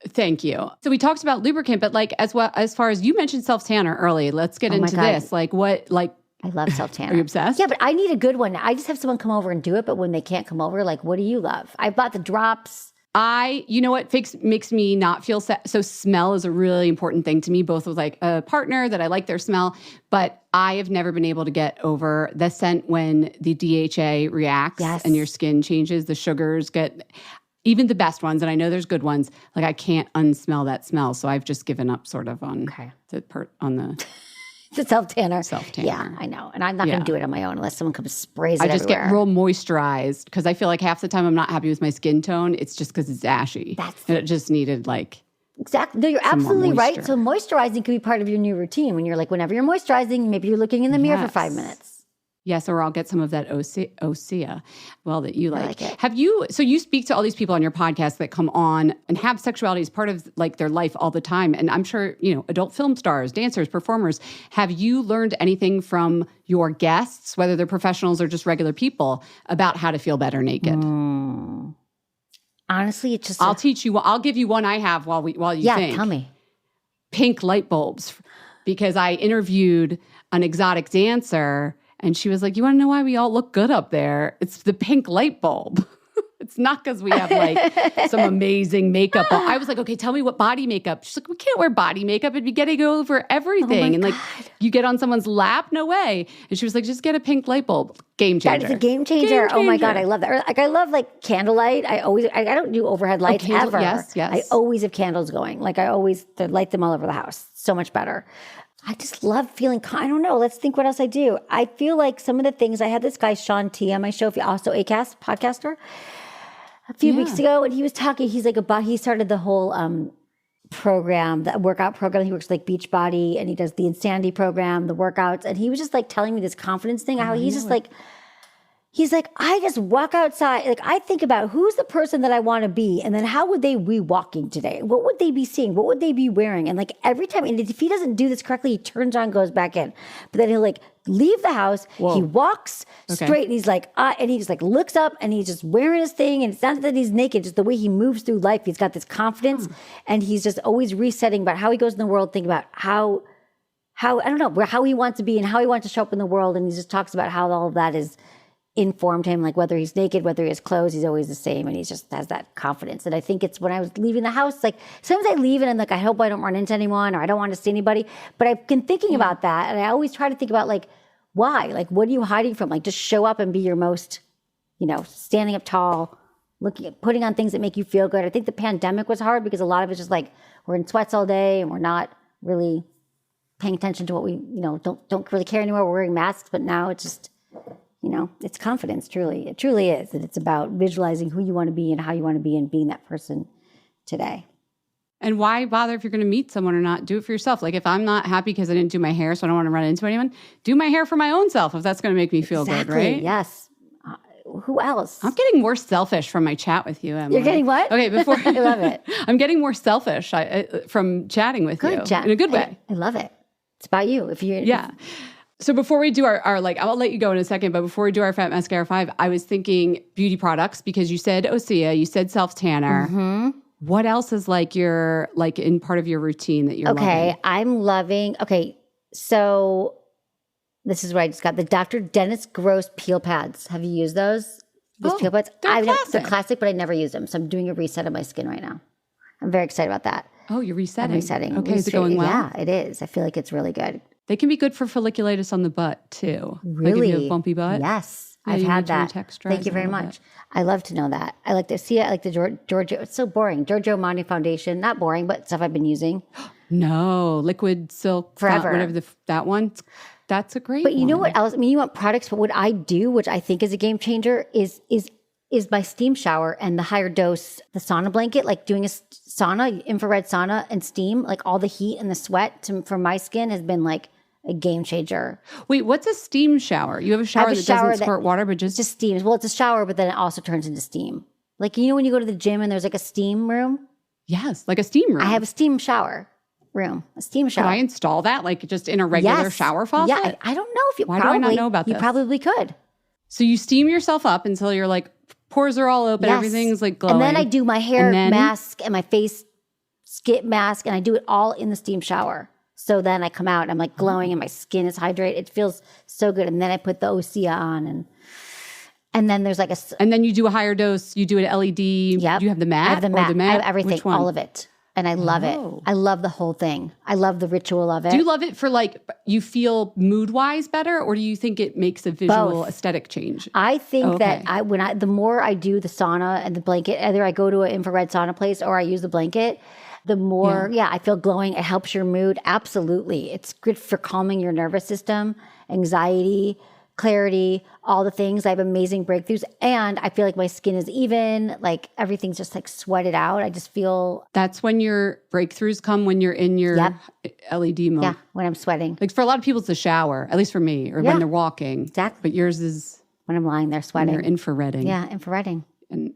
Thank you. So we talked about lubricant, but like as far as you mentioned self-tanner early, let's get into this. Like what, like. I love self-tanner. Are you obsessed? Yeah, but I need a good one. I just have someone come over and do it. But when they can't come over, like, what do you love? I bought the drops. You know what makes me not feel so smell is a really important thing to me, both with like a partner that I like their smell, but I have never been able to get over the scent when the DHA reacts and your skin changes, the sugars get, even the best ones, and I know there's good ones, like I can't unsmell that smell. So I've just given up sort of on the the self-tanner. Self-tanner. Yeah, I know. And I'm not going to do it on my own unless someone comes sprays it everywhere. I just get real moisturized because I feel like half the time I'm not happy with my skin tone. It's just because it's ashy. And it just needed like exactly. No, you're absolutely right. So moisturizing could be part of your new routine when you're like, whenever you're moisturizing, maybe you're looking in the mirror for 5 minutes. Yes, or I'll get some of that Osea, that you like. I like it. So you speak to all these people on your podcast that come on and have sexuality as part of like their life all the time. And I'm sure, adult film stars, dancers, performers, have you learned anything from your guests, whether they're professionals or just regular people, about how to feel better naked? Honestly, it's just... I'll teach you. I'll give you one I have while you think. Yeah, tell me. Pink light bulbs. Because I interviewed an exotic dancer and she was like, you want to know why we all look good up there? It's the pink light bulb. It's not because we have like some amazing makeup. I was like, okay, tell me what body makeup. She's like, we can't wear body makeup. It'd be getting over everything. And like, you get on someone's lap? No way. And she was like, just get a pink light bulb. Game changer. That is a game changer. Oh my God, I love that. Like I love like candlelight. I don't do overhead lights ever. Yes. I always have candles going. Like I always light them all over the house. So much better. I just love feeling, I don't know. Let's think what else I do. I feel like some of the things, I had this guy, Sean T, on my show, also Acast podcaster, a few weeks ago, and he was talking, he's like he started the whole program, the workout program. He works like Beachbody and he does the Insanity program, the workouts. And he was just like telling me this confidence thing, how he's just like, he's like, I just walk outside. Like I think about who's the person that I want to be. And then how would they be walking today? What would they be seeing? What would they be wearing? And like every time, and if he doesn't do this correctly, he turns on, goes back in. But then he'll like leave the house. Whoa. He walks straight and he's like, and he just like looks up and he's just wearing his thing. And it's not that he's naked, just the way he moves through life. He's got this confidence and he's just always resetting about how he goes in the world, think about how, I don't know, how he wants to be and how he wants to show up in the world. And he just talks about how all of that is informed him, like whether he's naked, whether he has clothes, he's always the same. And he just has that confidence. And I think it's when I was leaving the house, like sometimes I leave and I'm like, I hope I don't run into anyone or I don't want to see anybody. But I've been thinking about that. And I always try to think about like, why? Like, what are you hiding from? Like, just show up and be your most, standing up tall, putting on things that make you feel good. I think the pandemic was hard because a lot of it's just like, we're in sweats all day and we're not really paying attention to what we, don't really care anymore. We're wearing masks, but now it's just, it's confidence, truly. It truly is. And it's about visualizing who you want to be and how you want to be and being that person today. And why bother if you're going to meet someone or not? Do it for yourself. Like if I'm not happy because I didn't do my hair, so I don't want to run into anyone, do my hair for my own self if that's going to make me feel good, right? Yes. Who else? I'm getting more selfish from my chat with you, Emily. You're getting what? Okay, before I love it. I'm getting more selfish from chatting with you in a good way. I love it. It's about you. So before we do our I'll let you go in a second, but before we do our Fat Mascara 5, I was thinking beauty products because you said Osea, you said self-tanner. Mm-hmm. What else is like in part of your routine that you're loving? I'm loving, so this is what I just got. The Dr. Dennis Gross peel pads. Have you used those? These peel pads? They're classic, but I never use them. So I'm doing a reset of my skin right now. I'm very excited about that. Oh, you're resetting. I'm resetting. Okay, is it going well? Yeah, it is. I feel like it's really good. They can be good for folliculitis on the butt too. Really? Like if you have bumpy butt? Yes. I've had that. Thank you very much. I love to know that. I like to see it. I like the Giorgio. It's so boring. Giorgio Armani foundation. Not boring, but stuff I've been using. No. Liquid Silk. Forever. Whatever that one. That's a great But you know one. what else? I mean, you want products, but what I do, which I think is a game changer, is my steam shower and the higher dose, the sauna blanket, like doing a sauna, infrared sauna and steam, like all the heat and the sweat for my skin has been like a game changer. Wait, what's a steam shower? You have a shower that doesn't squirt water, but just steams. Well, it's a shower, but then it also turns into steam. Like, you know, when you go to the gym and there's like a steam room? Yes, like a steam room. I have a steam shower room, a steam shower. Could I install that like just in a regular shower faucet? Yeah, I don't know if you Why do I not know about this? You probably could. So you steam yourself up until you're like, pores are all open, everything's like glowing. And then I do my hair mask and my face skip mask, and I do it all in the steam shower. So then I come out and I'm like glowing and my skin is hydrated. It feels so good. And then I put the Osea on and then there's like and then you do a higher dose. You do an LED. Yep. Do you have the mat? I have the mat. I have everything, Which one? all of it. And I love it. I love the whole thing. I love the ritual of it. Do you love it for like, you feel mood-wise better, or do you think it makes a visual aesthetic change? I think that the more I do the sauna and the blanket, either I go to an infrared sauna place or I use the blanket, the more, I feel glowing. It helps your mood. Absolutely. It's good for calming your nervous system, anxiety, clarity, all the things. I have amazing breakthroughs. And I feel like my skin is even, like everything's just like sweated out. I just feel. That's when your breakthroughs come, when you're in your LED mode. Yeah, when I'm sweating. Like for a lot of people, it's the shower, at least for me, or when they're walking. Exactly. But yours is when I'm lying there sweating. You're infraredding. Yeah, infraredding. And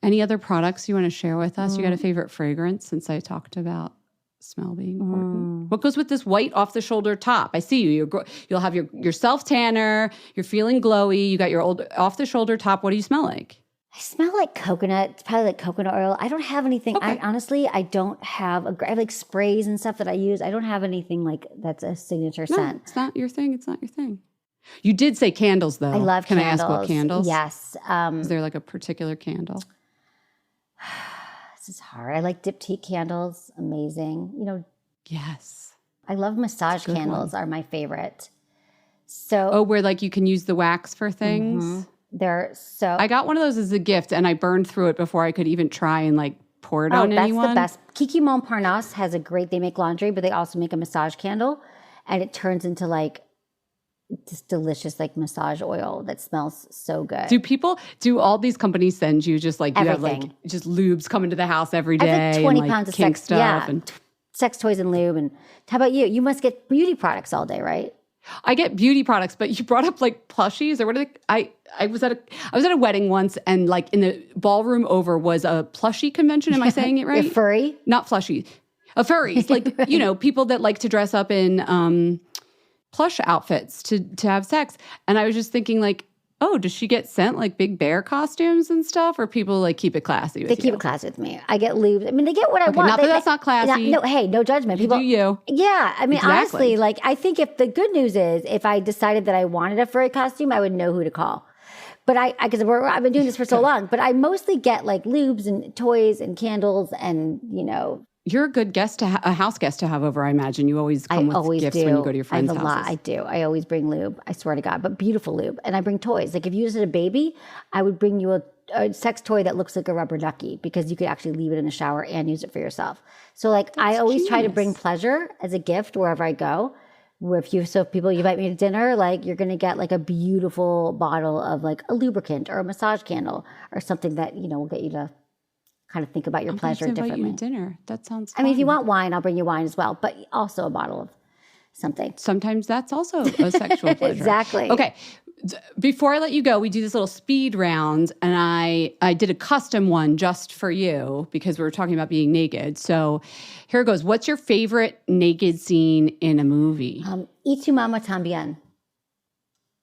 Any other products you want to share with us? You got a favorite fragrance, since I talked about smell being important? What goes with this white off-the-shoulder top? I see you. You'll have your self-tanner. You're feeling glowy. You got your old off-the-shoulder top. What do you smell like? I smell like coconut. It's probably like coconut oil. I don't have anything. Okay. I don't have I have like sprays and stuff that I use. I don't have anything like that's a signature scent. It's not your thing. It's not your thing. You did say candles, though. I love Can candles. I ask what candles? Yes. Is there like a particular candle? This is hard. I like diptyque candles. Amazing. You know. Yes. I love massage candles. Are my favorite. So. Where like you can use the wax for things. They're so. I got one of those as a gift, and I burned through it before I could even try and like pour it on anyone. That's the best. Kiki Montparnasse has a great. They make laundry, but they also make a massage candle, and it turns into like this delicious like massage oil that smells so good. Do all these companies send you just like you everything. have like just lubes coming to the house every day? I have like 20 and, like, pounds of kink sex stuff sex toys and lube. And how about you? You must get beauty products all day, right? I get beauty products, but you brought up like plushies or what are they? I was at a wedding once, and like in the ballroom over was a plushie convention. Am I saying it right? A furry? Not flushy. A furries. Like, you know, people that like to dress up in plush outfits to have sex. And I was just thinking like, oh, does she get sent like big bear costumes and stuff, or people like keep it classy with They keep it classy with me. I get lube. I mean, they get what I want. Not that that's not classy. No, hey, no judgment. People do you. Yeah. I mean, Exactly. honestly, like I think if the good news is if I decided that I wanted a furry costume, I would know who to call. But because I've been doing this for so long, but I mostly get like lubes and toys and candles and, you know. You're a good guest a house guest to have over, I imagine. You always come with gifts when you go to your friends' houses. I do. I always bring lube. I swear to God, but beautiful lube. And I bring toys. Like if you had a baby, I would bring you a sex toy that looks like a rubber ducky because you could actually leave it in the shower and use it for yourself. So like I always try to bring pleasure as a gift wherever I go. If people invite me to dinner, like you're going to get like a beautiful bottle of like a lubricant or a massage candle or something that, you know, will get you to kind of think about your pleasure differently. You to dinner. That sounds fun. I mean, if you want wine, I'll bring you wine as well, but also a bottle of something. Sometimes that's also a sexual pleasure. Exactly. Okay. Before I let you go, we do this little speed round, and I did a custom one just for you because we were talking about being naked. So here it goes. What's your favorite naked scene in a movie? Y tu mama tambien.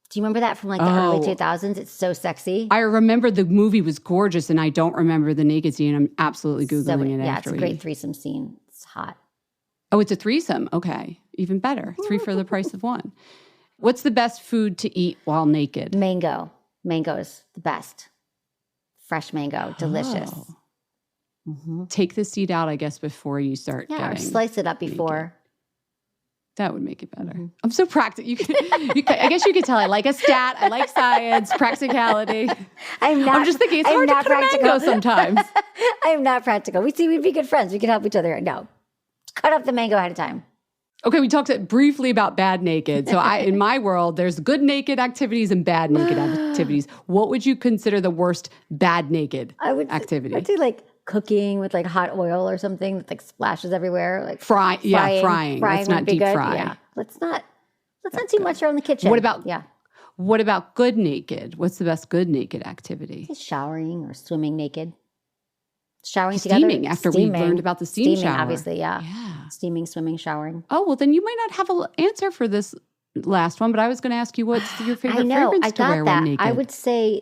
Do you remember that from like the early 2000s? It's so sexy. I remember the movie was gorgeous, and I don't remember the naked scene. I'm absolutely Googling it. Yeah, it's a great threesome scene. It's hot. Oh, it's a threesome. Okay. Even better. 3 for the price of 1. What's the best food to eat while naked? Mango. Mango is the best. Fresh mango. Delicious. Oh. Mm-hmm. Take the seed out, I guess, before you start getting or slice it up before. Naked. That would make it better. Mm-hmm. I'm so practical. I guess you could tell I like a stat. I like science, practicality. I'm just thinking it's hard to cut a mango sometimes. I am not practical. We'd be good friends. We could help each other. No. Cut up the mango ahead of time. Okay, we talked briefly about bad naked. So in my world, there's good naked activities and bad naked activities. What would you consider the worst bad naked activity? I'd say like cooking with like hot oil or something that like splashes everywhere. Like frying. Frying Let's not deep fry. Yeah. Let's not do much around the kitchen. What about good naked? What's the best good naked activity? Showering or swimming naked. Showering steaming together. After we learned about the steam shower. Obviously, yeah. Steaming, swimming, showering. Oh, well, then you might not have an answer for this last one, but I was going to ask you what's your favorite fragrance to wear when naked? I would say,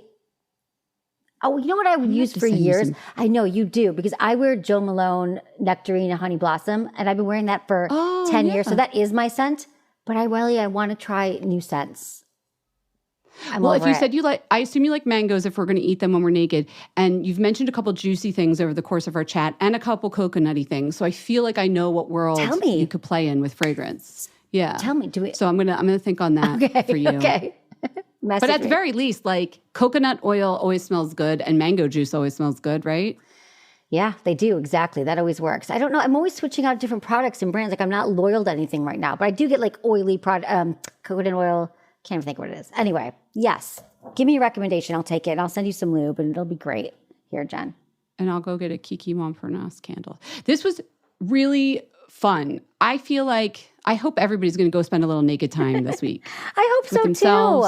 you know what I would use for years? I know you do, because I wear Jo Malone Nectarine Honey Blossom, and I've been wearing that for 10 years. So that is my scent, but I want to try new scents. If you said I assume you like mangoes if we're going to eat them when we're naked. And you've mentioned a couple juicy things over the course of our chat and a couple coconutty things. So I feel like I know what world you could play in with fragrance. Yeah. Tell me. So I'm gonna think on that for you. Okay. But at the very least, like coconut oil always smells good and mango juice always smells good, right? Yeah, they do. Exactly. That always works. I don't know. I'm always switching out different products and brands. Like I'm not loyal to anything right now, but I do get like oily coconut oil. Can't even think what it is. Anyway, yes. Give me a recommendation. I'll take it. And I'll send you some lube and it'll be great. Here, Jen. And I'll go get a Kiki Montparnasse candle. This was really fun. I hope everybody's going to go spend a little naked time this week. I hope so too.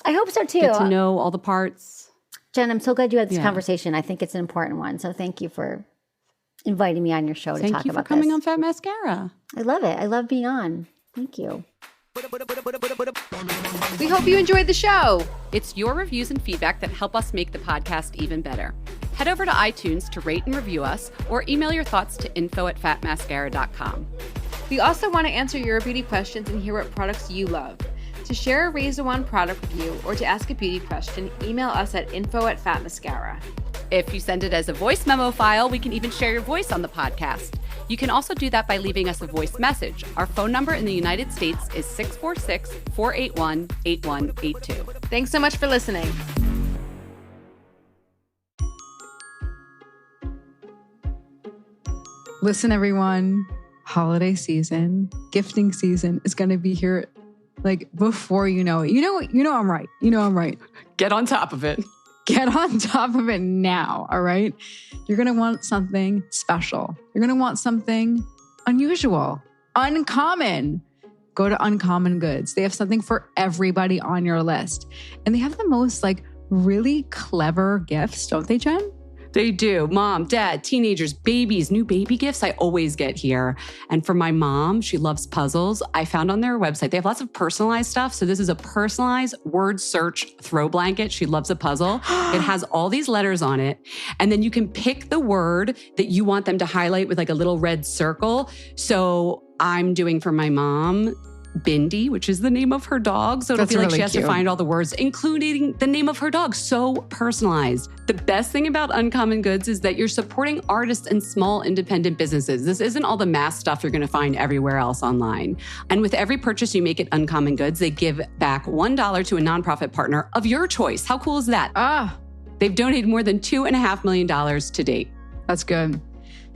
I hope so too. Get to know all the parts. Jen, I'm so glad you had this conversation. I think it's an important one. So thank you for inviting me on your show to talk about this. Thank you for coming on Fat Mascara. I love it. I love being on. Thank you. We hope you enjoyed the show. It's your reviews and feedback that help us make the podcast even better. Head over to iTunes to rate and review us or email your thoughts to info@fatmascara.com. We also want to answer your beauty questions and hear what products you love. To share a Raise the Wand product review or to ask a beauty question, email us at info@fatmascara. If you send it as a voice memo file, we can even share your voice on the podcast. You can also do that by leaving us a voice message. Our phone number in the United States is 646-481-8182. Thanks so much for listening. Listen, everyone, holiday season, gifting season is going to be here like before you know it. You know I'm right. I'm right. Get on top of it. Get on top of it now, all right? You're going to want something special. You're going to want something unusual, uncommon. Go to Uncommon Goods. They have something for everybody on your list. And they have the most really clever gifts, don't they, Jen? They do. Mom, dad, teenagers, babies, new baby gifts I always get here. And for my mom, she loves puzzles. I found on their website, they have lots of personalized stuff. So this is a personalized word search throw blanket. She loves a puzzle. It has all these letters on it. And then you can pick the word that you want them to highlight with a little red circle. So I'm doing for my mom, Bindi, which is the name of her dog. So it'll be really she has to find all the words, including the name of her dog. So personalized. The best thing about Uncommon Goods is that you're supporting artists and small independent businesses. This isn't all the mass stuff you're going to find everywhere else online. And with every purchase you make at Uncommon Goods, they give back $1 to a nonprofit partner of your choice. How cool is that? They've donated more than $2.5 million to date. That's good.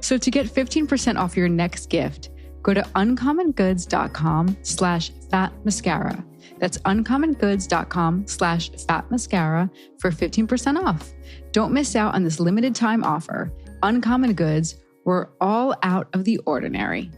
So to get 15% off your next gift, go to uncommongoods.com/fatmascara. That's uncommongoods.com/fatmascara for 15% off. Don't miss out on this limited time offer. Uncommon Goods, we're all out of the ordinary.